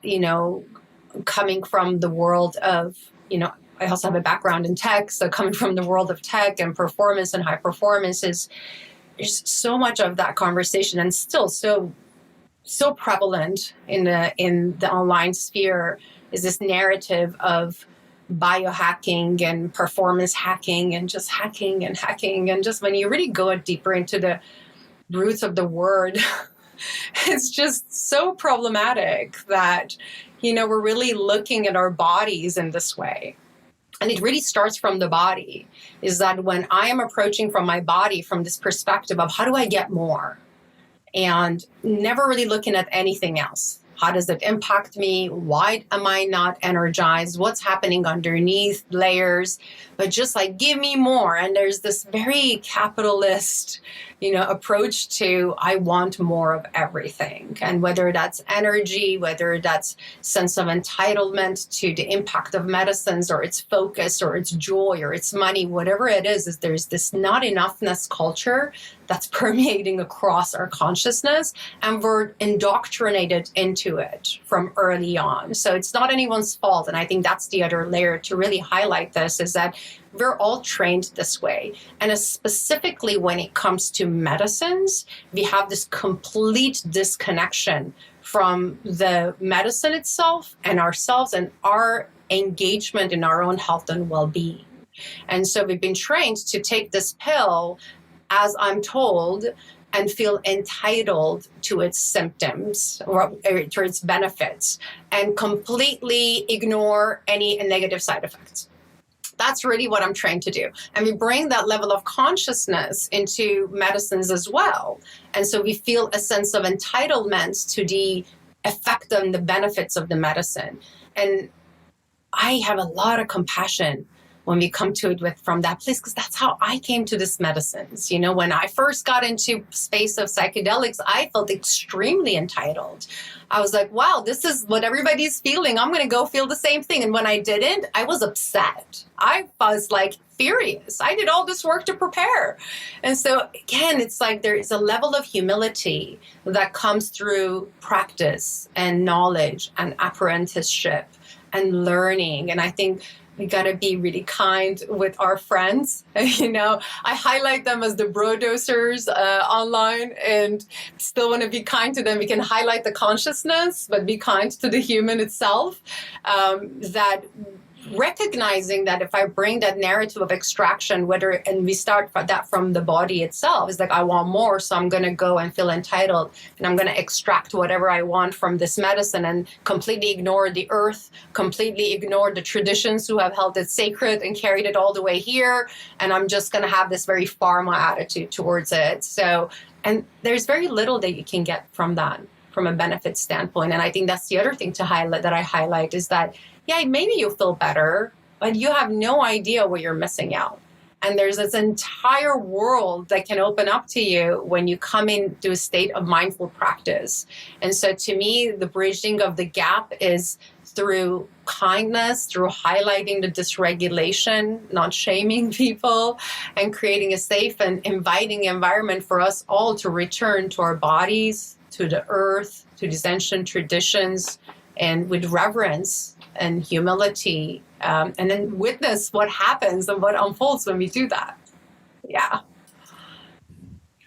coming from the world of, I also have a background in tech. So coming from the world of tech and performance and high performance is so much of that conversation, and still so prevalent in the online sphere, is this narrative of biohacking and performance hacking and just hacking. And just when you really go deeper into the roots of the word, it's just so problematic that, we're really looking at our bodies in this way. And it really starts from the body, is that when I am approaching from my body from this perspective of how do I get more, and never really looking at anything else. How does it impact me? Why am I not energized? What's happening underneath layers? But just like, give me more. And there's this very capitalist, approach to, I want more of everything. And whether that's energy, whether that's sense of entitlement to the impact of medicines, or its focus, or its joy, or its money, whatever it is there's this not enoughness culture that's permeating across our consciousness. And we're indoctrinated into to it from early on. So it's not anyone's fault. And I think that's the other layer to really highlight this, is that we're all trained this way. And specifically when it comes to medicines, we have this complete disconnection from the medicine itself and ourselves and our engagement in our own health and well-being. And so we've been trained to take this pill, as I'm told, and feel entitled to its symptoms or to its benefits, and completely ignore any negative side effects. That's really what I'm trained to do. And we bring that level of consciousness into medicines as well. And so we feel a sense of entitlement to the effect and the benefits of the medicine. And I have a lot of compassion when we come to it from that place, because that's how I came to this medicines. You know, when I first got into space of psychedelics, I felt extremely entitled. I was like, wow, this is what everybody's feeling. I'm going to go feel the same thing. And when I didn't, I was upset. I was like furious. I did all this work to prepare. And so again, it's like there is a level of humility that comes through practice and knowledge and apprenticeship and learning. And I think we got to be really kind with our friends. You know, I highlight them as the bro dosers online, and still want to be kind to them. We can highlight the consciousness, but be kind to the human itself. That recognizing that if I bring that narrative of extraction, and we start that from the body itself, it's like, I want more, so I'm going to go and feel entitled, and I'm going to extract whatever I want from this medicine and completely ignore the earth, completely ignore the traditions who have held it sacred and carried it all the way here. And I'm just going to have this very pharma attitude towards it. So, and there's very little that you can get from that, from a benefit standpoint. And I think that's the other thing to highlight, that I highlight, is that yeah, maybe you'll feel better, but you have no idea what you're missing out. And there's this entire world that can open up to you when you come into a state of mindful practice. And so to me, the bridging of the gap is through kindness, through highlighting the dysregulation, not shaming people, and creating a safe and inviting environment for us all to return to our bodies, to the earth, to these ancient traditions, and with reverence and humility, and then witness what happens and what unfolds when we do that. Yeah.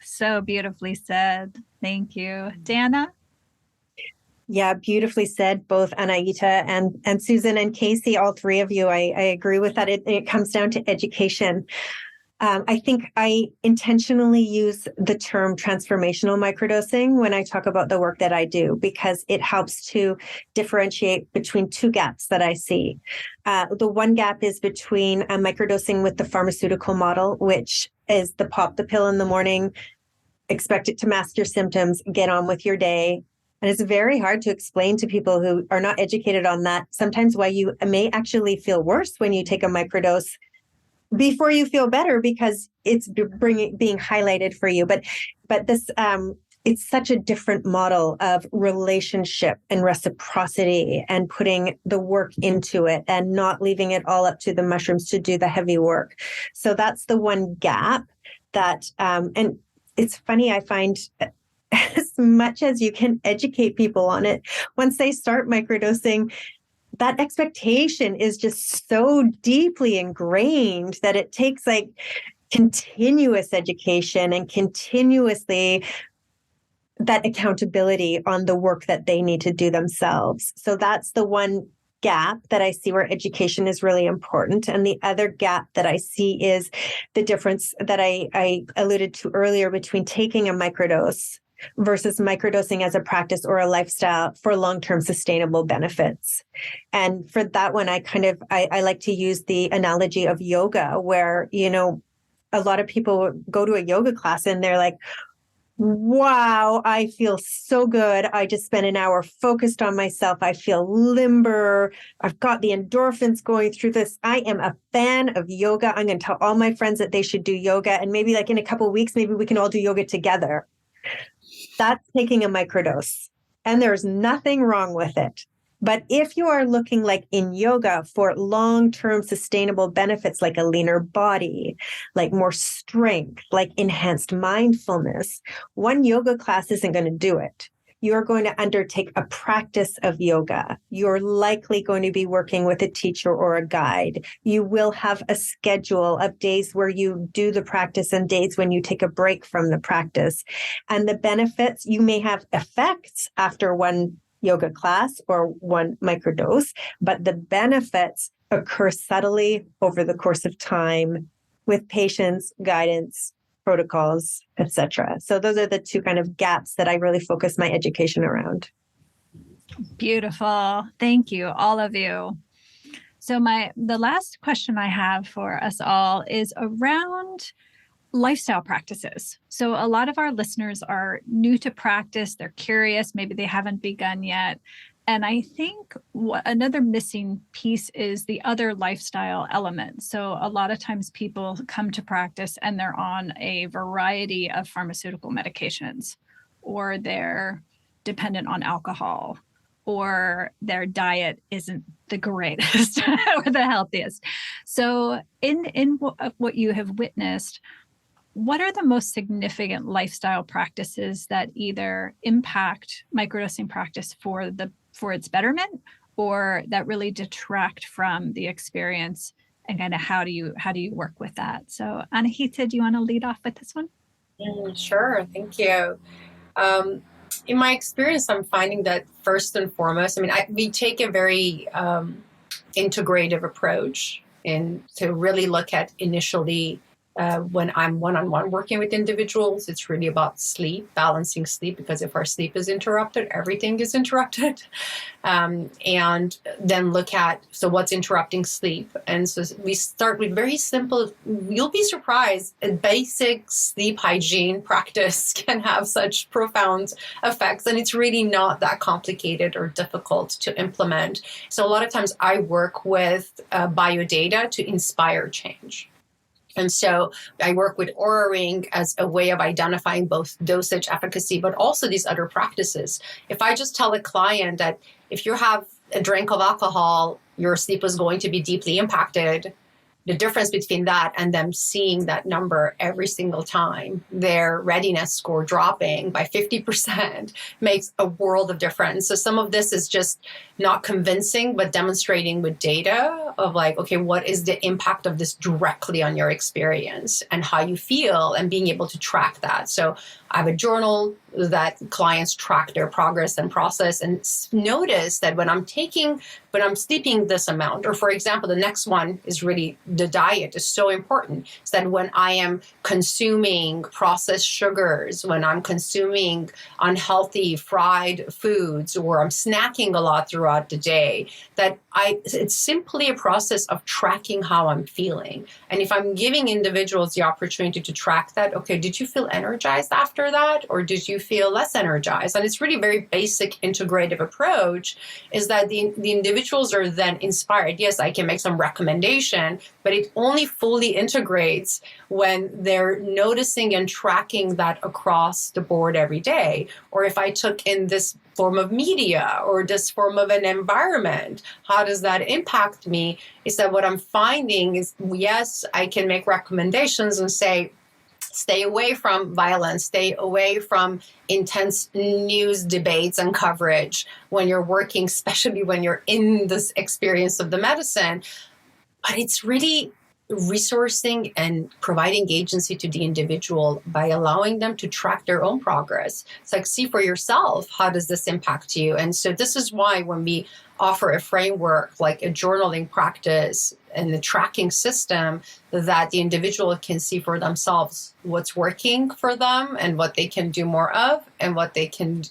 So beautifully said. Thank you. Dana? Yeah, beautifully said, both Anahita and Susan and Casey, all three of you. I agree with that. It comes down to education. I think I intentionally use the term transformational microdosing when I talk about the work that I do, because it helps to differentiate between two gaps that I see. The one gap is between microdosing with the pharmaceutical model, which is pop the pill in the morning, expect it to mask your symptoms, get on with your day. And it's very hard to explain to people who are not educated on that, sometimes why you may actually feel worse when you take a microdose before you feel better, because it's being highlighted for you. But this, it's such a different model of relationship and reciprocity, and putting the work into it and not leaving it all up to the mushrooms to do the heavy work. So that's the one gap that, and it's funny, I find as much as you can educate people on it, once they start microdosing, that expectation is just so deeply ingrained that it takes like continuous education and continuously that accountability on the work that they need to do themselves. So that's the one gap that I see where education is really important. And the other gap that I see is the difference that I alluded to earlier between taking a microdose versus microdosing as a practice or a lifestyle for long-term sustainable benefits. And for that one, I like to use the analogy of yoga, where, you know, a lot of people go to a yoga class and they're like, wow, I feel so good. I just spent an hour focused on myself. I feel limber. I've got the endorphins going through this. I am a fan of yoga. I'm going to tell all my friends that they should do yoga. And maybe like in a couple of weeks, maybe we can all do yoga together. That's taking a microdose, and there's nothing wrong with it. But if you are looking like in yoga for long-term sustainable benefits, like a leaner body, like more strength, like enhanced mindfulness, one yoga class isn't going to do it. you're going to undertake a practice of yoga. You're likely going to be working with a teacher or a guide. You will have a schedule of days where you do the practice and days when you take a break from the practice. And the benefits, you may have effects after one yoga class or one microdose, but the benefits occur subtly over the course of time with patience, guidance, protocols, etc. So those are the two kind of gaps that I really focus my education around. Beautiful. Thank you, all of you. So the last question I have for us all is around lifestyle practices. So a lot of our listeners are new to practice. They're curious. Maybe they haven't begun yet. And I think another missing piece is the other lifestyle element. So a lot of times people come to practice and they're on a variety of pharmaceutical medications, or they're dependent on alcohol, or their diet isn't the greatest or the healthiest. So in what you have witnessed, what are the most significant lifestyle practices that either impact microdosing practice for its betterment, or that really detract from the experience, and kind of how do you work with that? So Anahita, do you want to lead off with this one? Sure, thank you. In my experience, I'm finding that first and foremost, we take a very integrative approach to really look at initially when I'm one-on-one working with individuals, it's really about sleep, balancing sleep, because if our sleep is interrupted, everything is interrupted. And then look at, so what's interrupting sleep? And so we start with very simple, you'll be surprised, a basic sleep hygiene practice can have such profound effects. And it's really not that complicated or difficult to implement. So a lot of times I work with biodata to inspire change. And so I work with Oura Ring as a way of identifying both dosage efficacy, but also these other practices. If I just tell a client that if you have a drink of alcohol, your sleep is going to be deeply impacted, the difference between that and them seeing that number every single time, their readiness score dropping by 50% makes a world of difference. So some of this is just not convincing, but demonstrating with data of like, okay, what is the impact of this directly on your experience and how you feel, and being able to track that. So I have a journal that clients track their progress and process and notice that when I'm sleeping this amount, or for example, the next one is really the diet is so important. It's that when I am consuming processed sugars, when I'm consuming unhealthy fried foods, or I'm snacking a lot throughout the day, that it's simply a process of tracking how I'm feeling. And if I'm giving individuals the opportunity to track that, okay, did you feel energized after that? Or did you feel less energized? And it's really very basic integrative approach, is that the individuals are then inspired. Yes, I can make some recommendation, but it only fully integrates when they're noticing and tracking that across the board every day. Or if I took in this form of media or this form of an environment, how does that impact me? Is that what I'm finding is, yes, I can make recommendations and say, stay away from violence, stay away from intense news debates and coverage when you're working, especially when you're in this experience of the medicine. But it's really resourcing and providing agency to the individual by allowing them to track their own progress. It's like, see for yourself, how does this impact you? And so this is why when we offer a framework like a journaling practice and the tracking system, that the individual can see for themselves what's working for them and what they can do more of, and what they can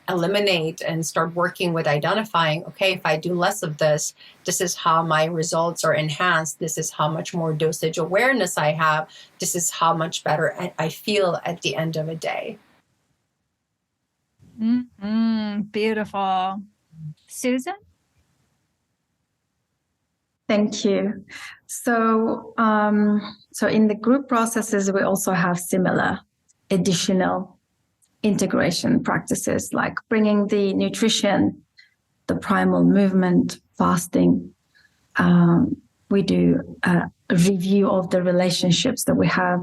eliminate, and start working with identifying, okay, if I do less of this, this is how my results are enhanced. This is how much more dosage awareness I have. This is how much better I feel at the end of a day. Beautiful. Susan? Thank you. So in the group processes, we also have similar additional integration practices, like bringing the nutrition, the primal movement, fasting. We do a review of the relationships that we have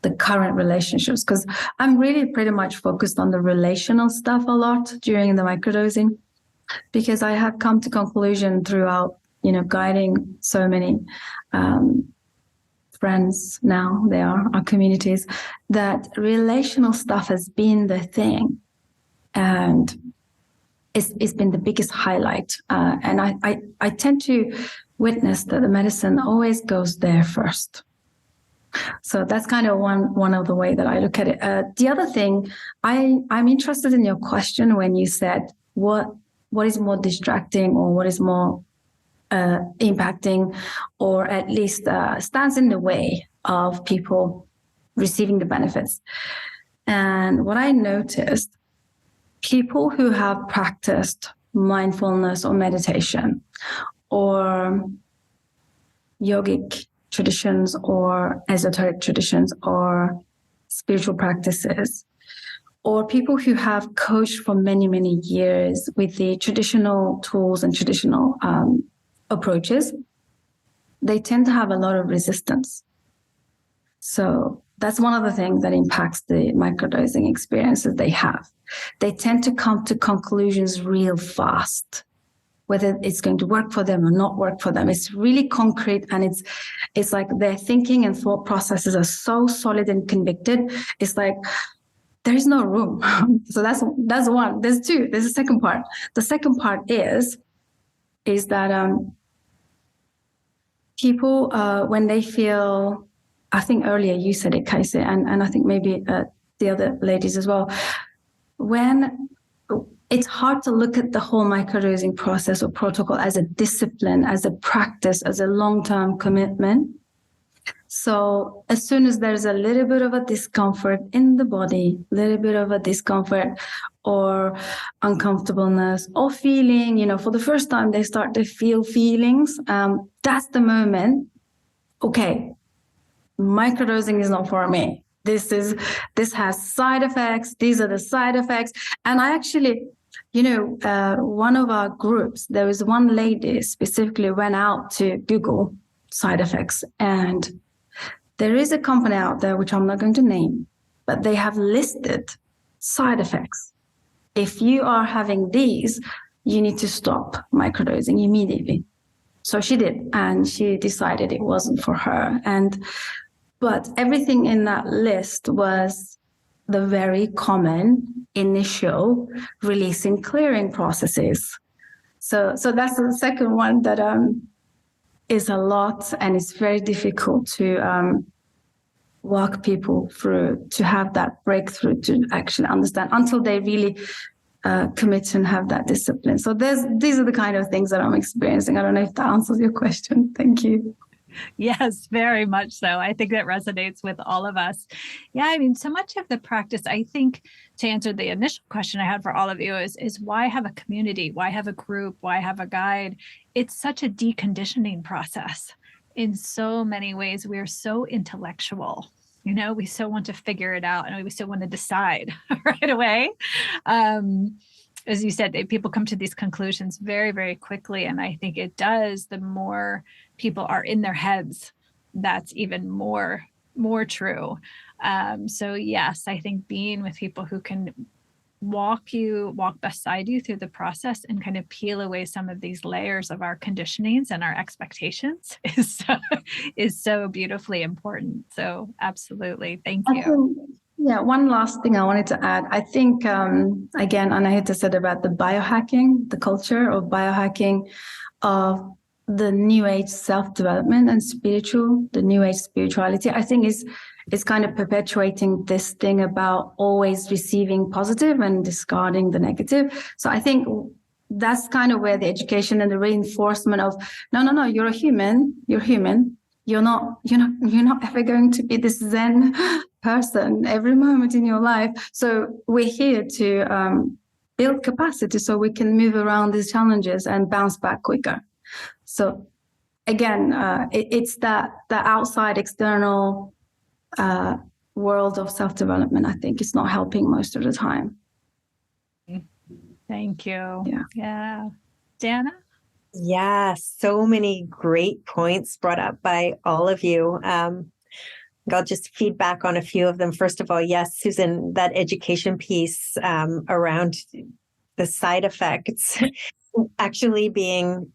the current relationships, because I'm really pretty much focused on the relational stuff a lot during the microdosing, because I have come to conclusion throughout, guiding so many friends now, they are our communities, that relational stuff has been the thing. And it's been the biggest highlight. And I tend to witness that the medicine always goes there first. So that's kind of one of the way that I look at it. The other thing, I'm interested in your question when you said what is more distracting, or what is more impacting, or at least stands in the way of people receiving the benefits. And what I noticed, people who have practiced mindfulness or meditation or yogic traditions or esoteric traditions or spiritual practices, or people who have coached for many, many years with the traditional tools and traditional approaches, they tend to have a lot of resistance. So that's one of the things that impacts the microdosing experiences they have. They tend to come to conclusions real fast, whether it's going to work for them or not work for them. It's really concrete, and it's like their thinking and thought processes are so solid and convicted. It's like there is no room. So that's one. There's two. There's a second part. The second part is that people, when they feel, I think earlier you said it, Kaisi, and I think maybe the other ladies as well, when it's hard to look at the whole microdosing process or protocol as a discipline, as a practice, as a long-term commitment. So as soon as there's a little bit of a discomfort in the body, a little bit of a discomfort or uncomfortableness or feeling, for the first time they start to feel feelings, that's the moment, okay, microdosing is not for me. This has side effects. These are the side effects. And I actually, one of our groups, there was one lady specifically went out to Google side effects. And there is a company out there, which I'm not going to name, but they have listed side effects. If you are having these, you need to stop microdosing immediately. So she did, and she decided it wasn't for her. But everything in that list was the very common initial releasing clearing processes. So that's the second one that is a lot, and it's very difficult to walk people through, to have that breakthrough, to actually understand until they really commit and have that discipline. So these are the kind of things that I'm experiencing. I don't know if that answers your question. Thank you. Yes, very much so. I think that resonates with all of us. Yeah, I mean, so much of the practice, I think, to answer the initial question I had for all of you is why have a community? Why have a group? Why have a guide? It's such a deconditioning process. In so many ways, we are so intellectual. We so want to figure it out, and we so want to decide right away. As you said, people come to these conclusions very, very quickly. And I think it does, the more people are in their heads, that's even more true. So yes, I think being with people who can walk beside you through the process and kind of peel away some of these layers of our conditionings and our expectations is so beautifully important. So absolutely. Thank you. Yeah, one last thing I wanted to add. I think, again, Anahita said about the biohacking, the culture of biohacking of the New Age self-development and the New Age spirituality, I think is kind of perpetuating this thing about always receiving positive and discarding the negative. So I think that's kind of where the education and the reinforcement of, no, you're a human, you're not ever going to be this Zen person every moment in your life. So we're here to build capacity so we can move around these challenges and bounce back quicker. So again, it's the outside external world of self-development. I think it's not helping most of the time. Thank you. Yeah. Dana? Yeah, so many great points brought up by all of you. I'll just feedback on a few of them. First of all, yes, Susan, that education piece around the side effects actually being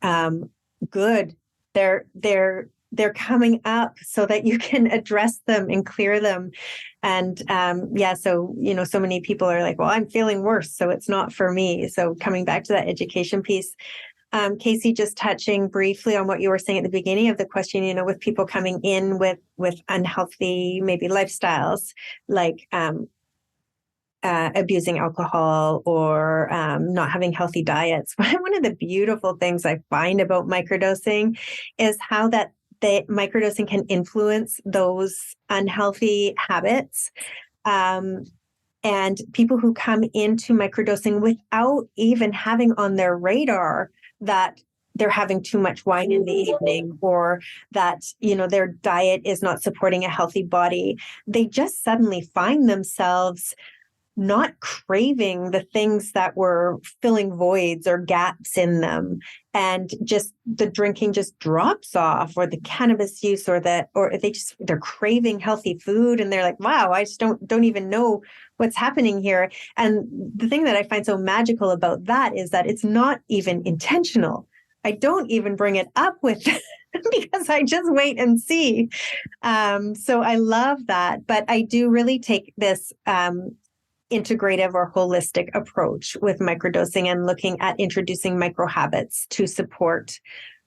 good. They're coming up so that you can address them and clear them. And so so many people are like, well, I'm feeling worse, so it's not for me. So coming back to that education piece. Casey, just touching briefly on what you were saying at the beginning of the question, with people coming in with unhealthy, maybe lifestyles, like abusing alcohol or not having healthy diets. One of the beautiful things I find about microdosing is how that the microdosing can influence those unhealthy habits. And people who come into microdosing without even having on their radar that they're having too much wine in the evening, or that, their diet is not supporting a healthy body, they just suddenly find themselves not craving the things that were filling voids or gaps in them. And just the drinking just drops off, or the cannabis use, or they're craving healthy food. And they're like, wow, I just don't even know what's happening here. And the thing that I find so magical about that is that it's not even intentional. I don't even bring it up with because I just wait and see. So I love that. But I do really take this integrative or holistic approach with microdosing and looking at introducing micro habits to support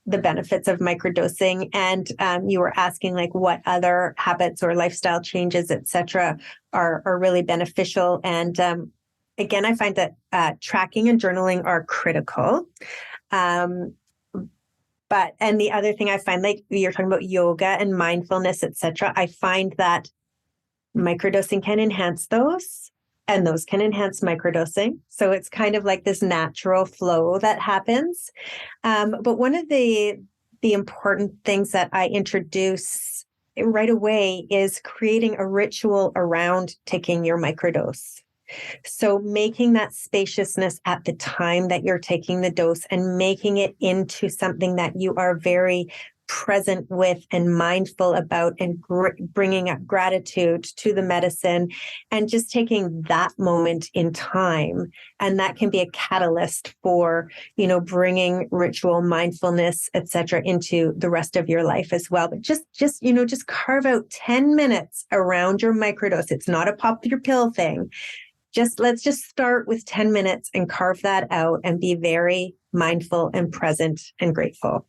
the benefits of microdosing. And you were asking like what other habits or lifestyle changes, et cetera, are really beneficial. And again, I find that tracking and journaling are critical. And the other thing I find, like you're talking about yoga and mindfulness, et cetera, I find that microdosing can enhance those. And those can enhance microdosing. So it's kind of like this natural flow that happens. But one of the important things that I introduce right away is creating a ritual around taking your microdose. So making that spaciousness at the time that you're taking the dose and making it into something that you are very present with and mindful about, and bringing up gratitude to the medicine, and just taking that moment in time. And that can be a catalyst for, bringing ritual, mindfulness, etc., into the rest of your life as well. But just carve out 10 minutes around your microdose. It's not a pop your pill thing. Let's just start with 10 minutes and carve that out and be very mindful and present and grateful.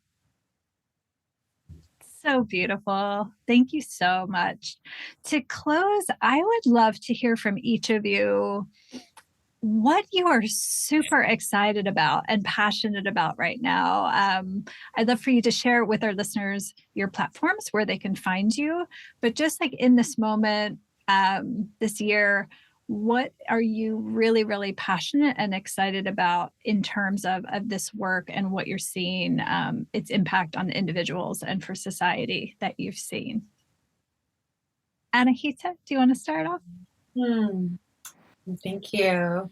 So beautiful. Thank you so much. To close, I would love to hear from each of you what you are super excited about and passionate about right now. I'd love for you to share with our listeners your platforms where they can find you. But just like in this moment, this year, what are you really, really passionate and excited about in terms of this work and what you're seeing, its impact on individuals and for society that you've seen? Anahita, do you want to start off? Thank you.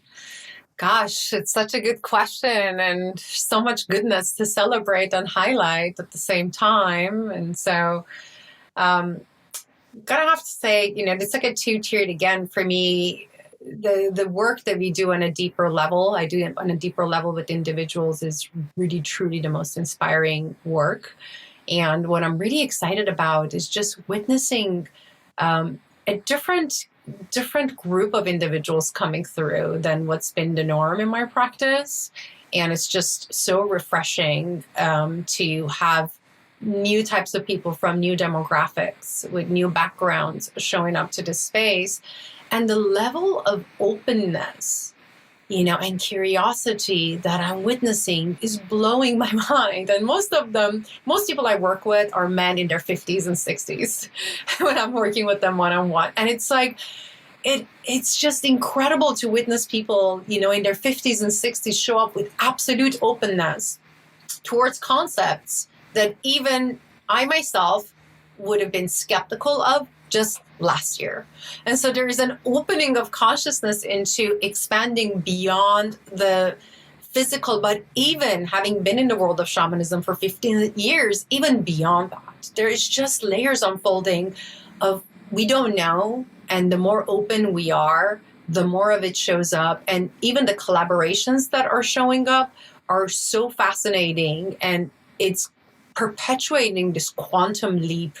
Gosh, it's such a good question, and so much goodness to celebrate and highlight at the same time. And so, gonna have to say, it's like a two-tiered again for me. The work that we do on a deeper level, I do on a deeper level with individuals, is really truly the most inspiring work. And what I'm really excited about is just witnessing a different group of individuals coming through than what's been the norm in my practice. And it's just so refreshing to have new types of people from new demographics with new backgrounds showing up to this space. And the level of openness, and curiosity that I'm witnessing is blowing my mind. And most people I work with are men in their 50s and 60s when I'm working with them one-on-one. And it's like, it's just incredible to witness people, in their 50s and 60s show up with absolute openness towards concepts that even I myself would have been skeptical of just last year. And so there is an opening of consciousness into expanding beyond the physical, but even having been in the world of shamanism for 15 years, even beyond that, there is just layers unfolding of we don't know. And the more open we are, the more of it shows up. And even the collaborations that are showing up are so fascinating. And it's perpetuating this quantum leap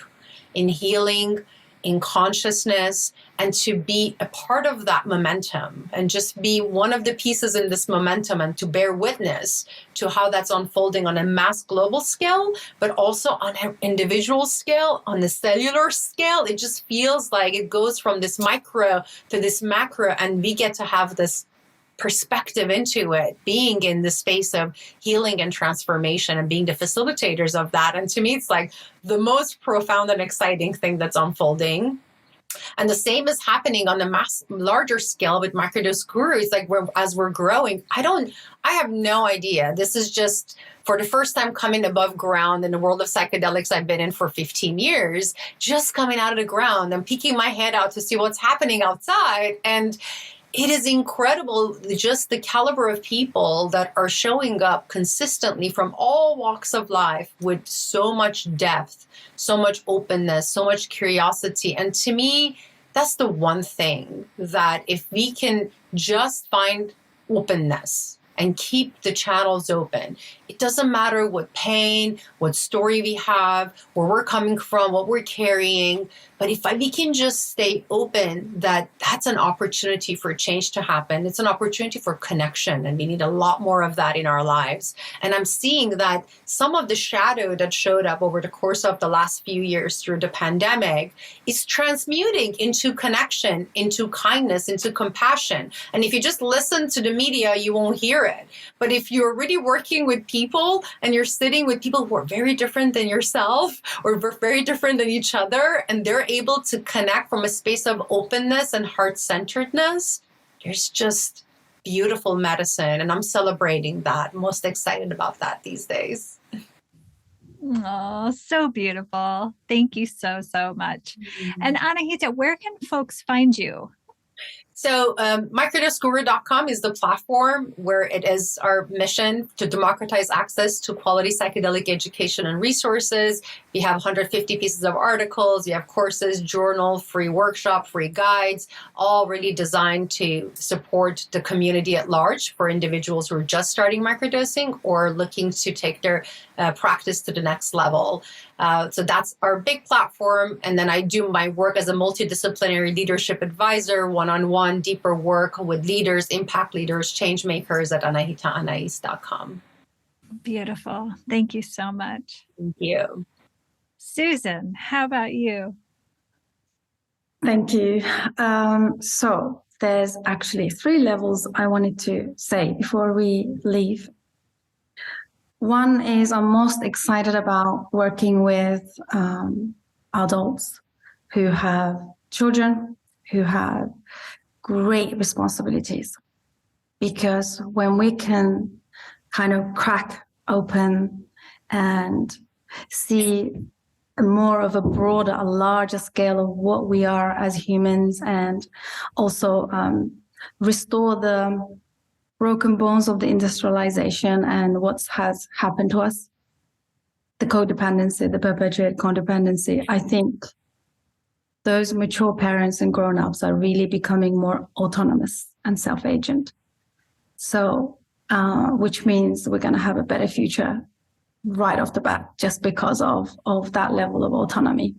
in healing, in consciousness, and to be a part of that momentum and just be one of the pieces in this momentum and to bear witness to how that's unfolding on a mass global scale, but also on an individual scale, on the cellular scale. It just feels like it goes from this micro to this macro, and we get to have this perspective into it, being in the space of healing and transformation and being the facilitators of that. And to me, it's like the most profound and exciting thing that's unfolding. And the same is happening on a larger scale with Microdose Guru. It's like as we're growing, I have no idea. This is just for the first time coming above ground in the world of psychedelics I've been in for 15 years, just coming out of the ground and peeking my head out to see what's happening outside. And it is incredible, just the caliber of people that are showing up consistently from all walks of life with so much depth, so much openness, so much curiosity. And to me, that's the one thing that if we can just find openness and keep the channels open, it doesn't matter what pain, what story we have, where we're coming from, what we're carrying. But if we can just stay open, that's an opportunity for change to happen. It's an opportunity for connection, and we need a lot more of that in our lives. And I'm seeing that some of the shadow that showed up over the course of the last few years through the pandemic is transmuting into connection, into kindness, into compassion. And if you just listen to the media, you won't hear it. But if you're really working with people and you're sitting with people who are very different than yourself or very different than each other, and they're able to connect from a space of openness and heart-centeredness, there's just beautiful medicine. And I'm celebrating that. I'm most excited about that these days. Oh, so beautiful. Thank you so, so much. Mm-hmm. And Anahita, where can folks find you? So microdoseguru.com is the platform where it is our mission to democratize access to quality psychedelic education and resources. We have 150 pieces of articles. We have courses, journal, free workshop, free guides, all really designed to support the community at large for individuals who are just starting microdosing or looking to take their practice to the next level. So that's our big platform. And then I do my work as a multidisciplinary leadership advisor, one-on-one, deeper work with leaders, impact leaders, change makers at AnahitaAnais.com. Beautiful. Thank you so much. Thank you. Susan, how about you? Thank you. So there's actually 3 levels I wanted to say before we leave. One is I'm most excited about working with adults who have children, who have great responsibilities. Because when we can kind of crack open and see more of a broader, a larger scale of what we are as humans, and also restore the broken bones of the industrialization and what has happened to us, the codependency, the perpetuated codependency, I think those mature parents and grown-ups are really becoming more autonomous and self-agent. So, which means we're going to have a better future right off the bat, just because of that level of autonomy.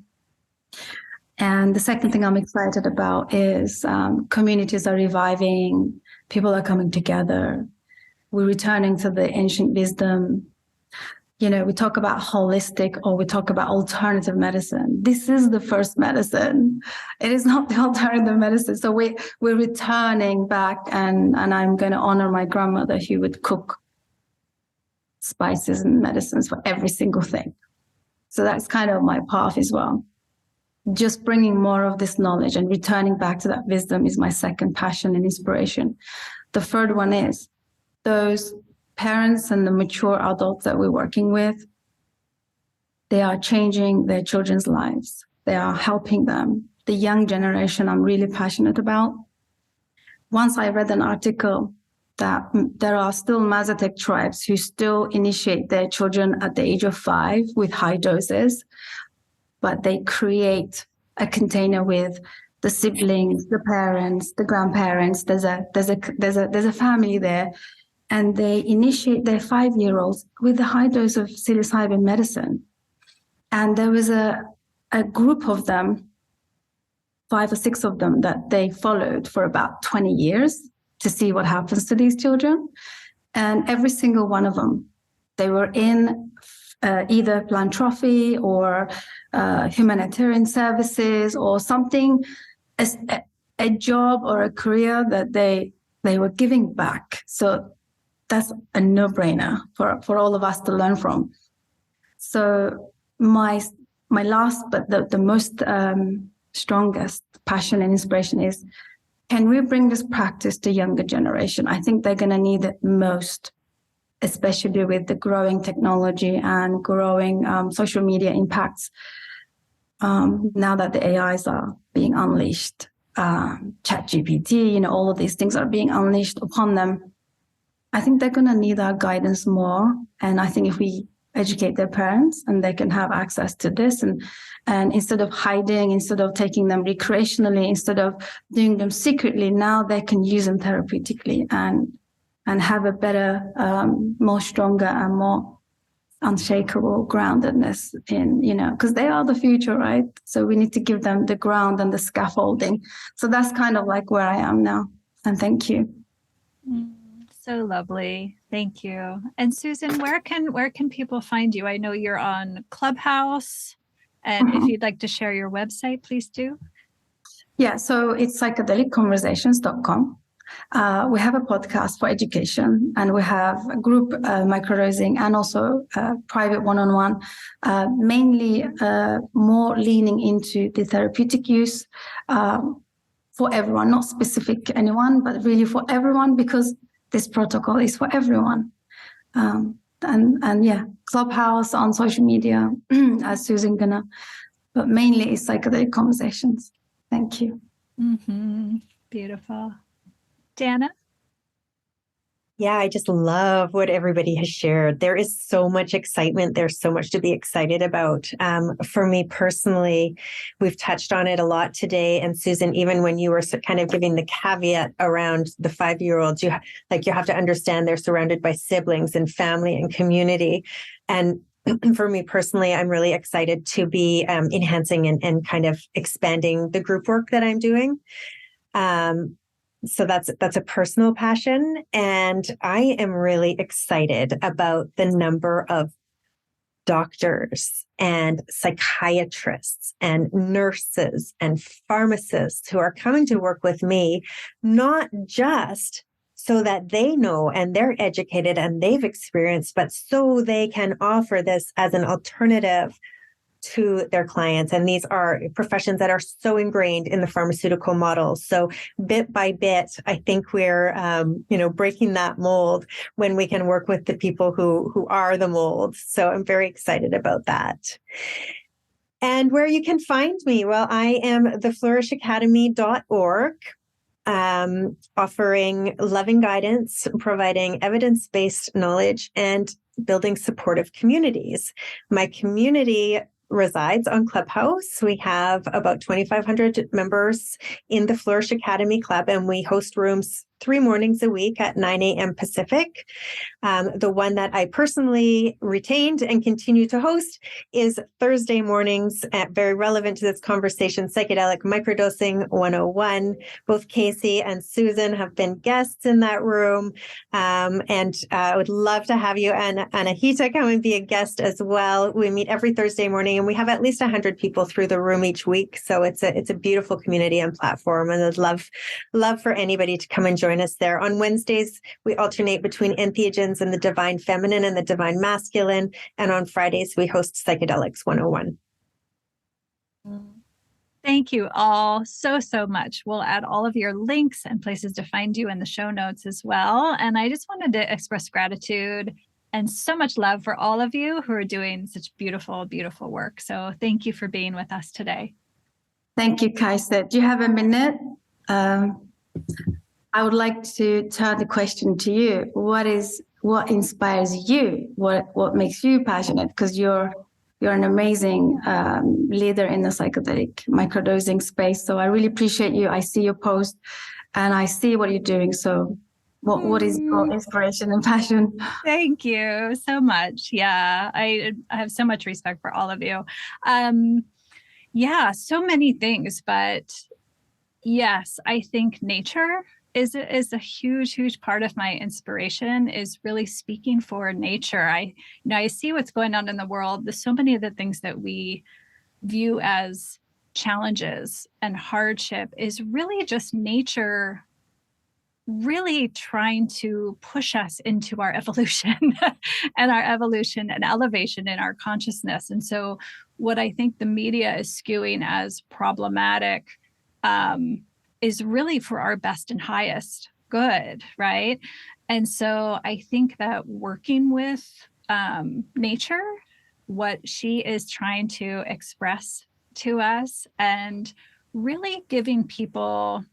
And the second thing I'm excited about is communities are reviving, people are coming together, we're returning to the ancient wisdom. You know, we talk about holistic or we talk about alternative medicine. This is the first medicine. It is not the alternative medicine. So we're returning back, and I'm going to honor my grandmother who would cook spices and medicines for every single thing. So that's kind of my path as well. Just bringing more of this knowledge and returning back to that wisdom is my second passion and inspiration. The third one is those parents and the mature adults that we're working with, they are changing their children's lives. They are helping them. The young generation I'm really passionate about. Once I read an article that there are still Mazatec tribes who still initiate their children at the age of 5 with high doses, but they create a container with the siblings, the parents, the grandparents. There's a family there, and they initiate their 5-year-olds with a high dose of psilocybin medicine. And there was a group of them, 5 or 6 of them, that they followed for about 20 years to see what happens to these children. And every single one of them, they were in either philanthropy or humanitarian services or something, a job or a career that they were giving back. So that's a no-brainer for all of us to learn from. So my last, but the most strongest passion and inspiration is, can we bring this practice to younger generation? I think they're going to need it most, especially with the growing technology and growing social media impacts. Now that the AIs are being unleashed, ChatGPT, all of these things are being unleashed upon them. I think they're going to need our guidance more. And I think if we educate their parents and they can have access to this, and instead of hiding, instead of taking them recreationally, instead of doing them secretly, now they can use them therapeutically and have a better, more stronger and more unshakable groundedness in, because they are the future, right? So we need to give them the ground and the scaffolding. So that's kind of like where I am now. And thank you. So lovely. Thank you. And Susan, where can people find you? I know you're on Clubhouse, and if you'd like to share your website, please do. Yeah, so it's psychedelicconversations.com. We have a podcast for education, and we have a group microdosing and also private one-on-one, mainly more leaning into the therapeutic use for everyone, not specific to anyone, but really for everyone, because this protocol is for everyone. And yeah, Clubhouse, on social media, as Susan gonna, but mainly it's psychedelic conversations. Thank you. Mm-hmm. Beautiful. Dana? Yeah, I just love what everybody has shared. There is so much excitement. There's so much to be excited about. For me personally, we've touched on it a lot today. And Susan, even when you were kind of giving the caveat around the 5-year-olds, you have to understand they're surrounded by siblings and family and community. And for me personally, I'm really excited to be enhancing and kind of expanding the group work that I'm doing. So that's a personal passion. And I am really excited about the number of doctors and psychiatrists and nurses and pharmacists who are coming to work with me, not just so that they know and they're educated and they've experienced, but so they can offer this as an alternative to their clients. And these are professions that are so ingrained in the pharmaceutical model. So bit by bit, I think we're, breaking that mold when we can work with the people who are the mold. So I'm very excited about that. And where you can find me, well, I am theflourishacademy.org, offering loving guidance, providing evidence-based knowledge, and building supportive communities. My community resides on Clubhouse. We have about 2,500 members in the Flourish Academy Club, and we host rooms 3 mornings a week at 9 a.m. Pacific. The one that I personally retained and continue to host is Thursday mornings, very relevant to this conversation, Psychedelic Microdosing 101. Both Casey and Susan have been guests in that room. And I would love to have you and Anahita come and be a guest as well. We meet every Thursday morning, and we have at least 100 people through the room each week. So it's a beautiful community and platform. And I'd love for anybody to come and join us there. On Wednesdays, we alternate between entheogens and the divine feminine and the divine masculine. And on Fridays, we host Psychedelics 101. Thank you all so much. We'll add all of your links and places to find you in the show notes as well. And I just wanted to express gratitude and so much love for all of you who are doing such beautiful, beautiful work. So thank you for being with us today. Thank you, Kaisa. Do you have a minute? I would like to turn the question to you. What inspires you? What makes you passionate? Because you're you're an amazing leader in the psychedelic microdosing space. So I really appreciate you. I see your post and I see what you're doing. So what is your inspiration and passion? Thank you so much. Yeah, I have so much respect for all of you. Yeah, so many things, but yes, I think nature is a huge part of my inspiration, is really speaking for nature. I see what's going on in the world. There's so many of the things that we view as challenges and hardship is really just nature really trying to push us into our evolution and our evolution and elevation in our consciousness. And so what I think the media is skewing as problematic is really for our best and highest good, right? And so I think that working with nature, what she is trying to express to us, and really giving people,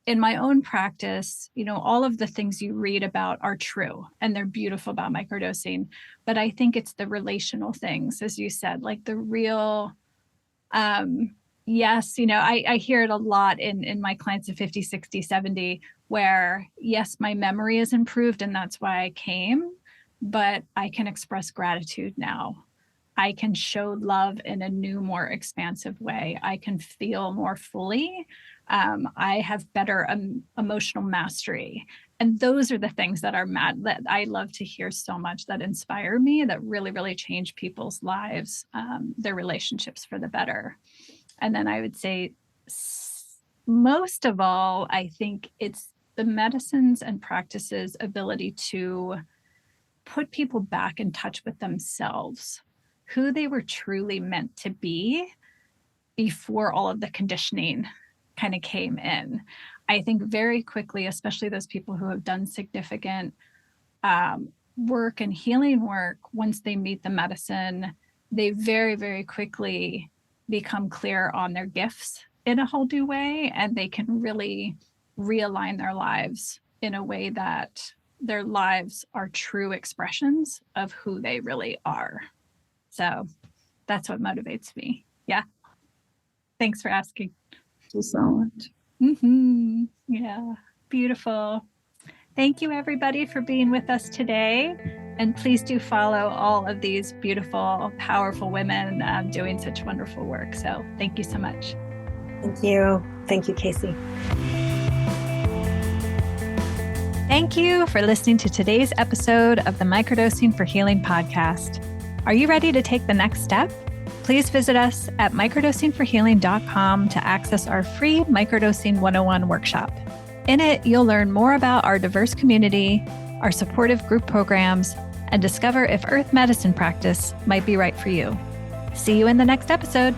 in my own practice, all of the things you read about are true and they're beautiful about microdosing. But I think it's the relational things, as you said, like the real, yes, I hear it a lot in my clients of 50, 60, 70, where yes, my memory is improved and that's why I came, but I can express gratitude now. I can show love in a new, more expansive way. I can feel more fully. I have better emotional mastery. And those are the things that that I love to hear so much, that inspire me, that really, really change people's lives, their relationships for the better. And then I would say, most of all, I think it's the medicines and practices' ability to put people back in touch with themselves, who they were truly meant to be before all of the conditioning kind of came in. I think very quickly, especially those people who have done significant work and healing work, once they meet the medicine, they very, very quickly become clear on their gifts in a whole new way, and they can really realign their lives in a way that their lives are true expressions of who they really are. So that's what motivates me. Yeah. Thanks for asking. Thank you so much. Mm-hmm. Yeah. Beautiful. Thank you, everybody, for being with us today. And please do follow all of these beautiful, powerful women doing such wonderful work. So thank you so much. Thank you. Thank you, Casey. Thank you for listening to today's episode of the Microdosing for Healing podcast. Are you ready to take the next step? Please visit us at microdosingforhealing.com to access our free Microdosing 101 workshop. In it, you'll learn more about our diverse community, our supportive group programs, and discover if earth medicine practice might be right for you. See you in the next episode.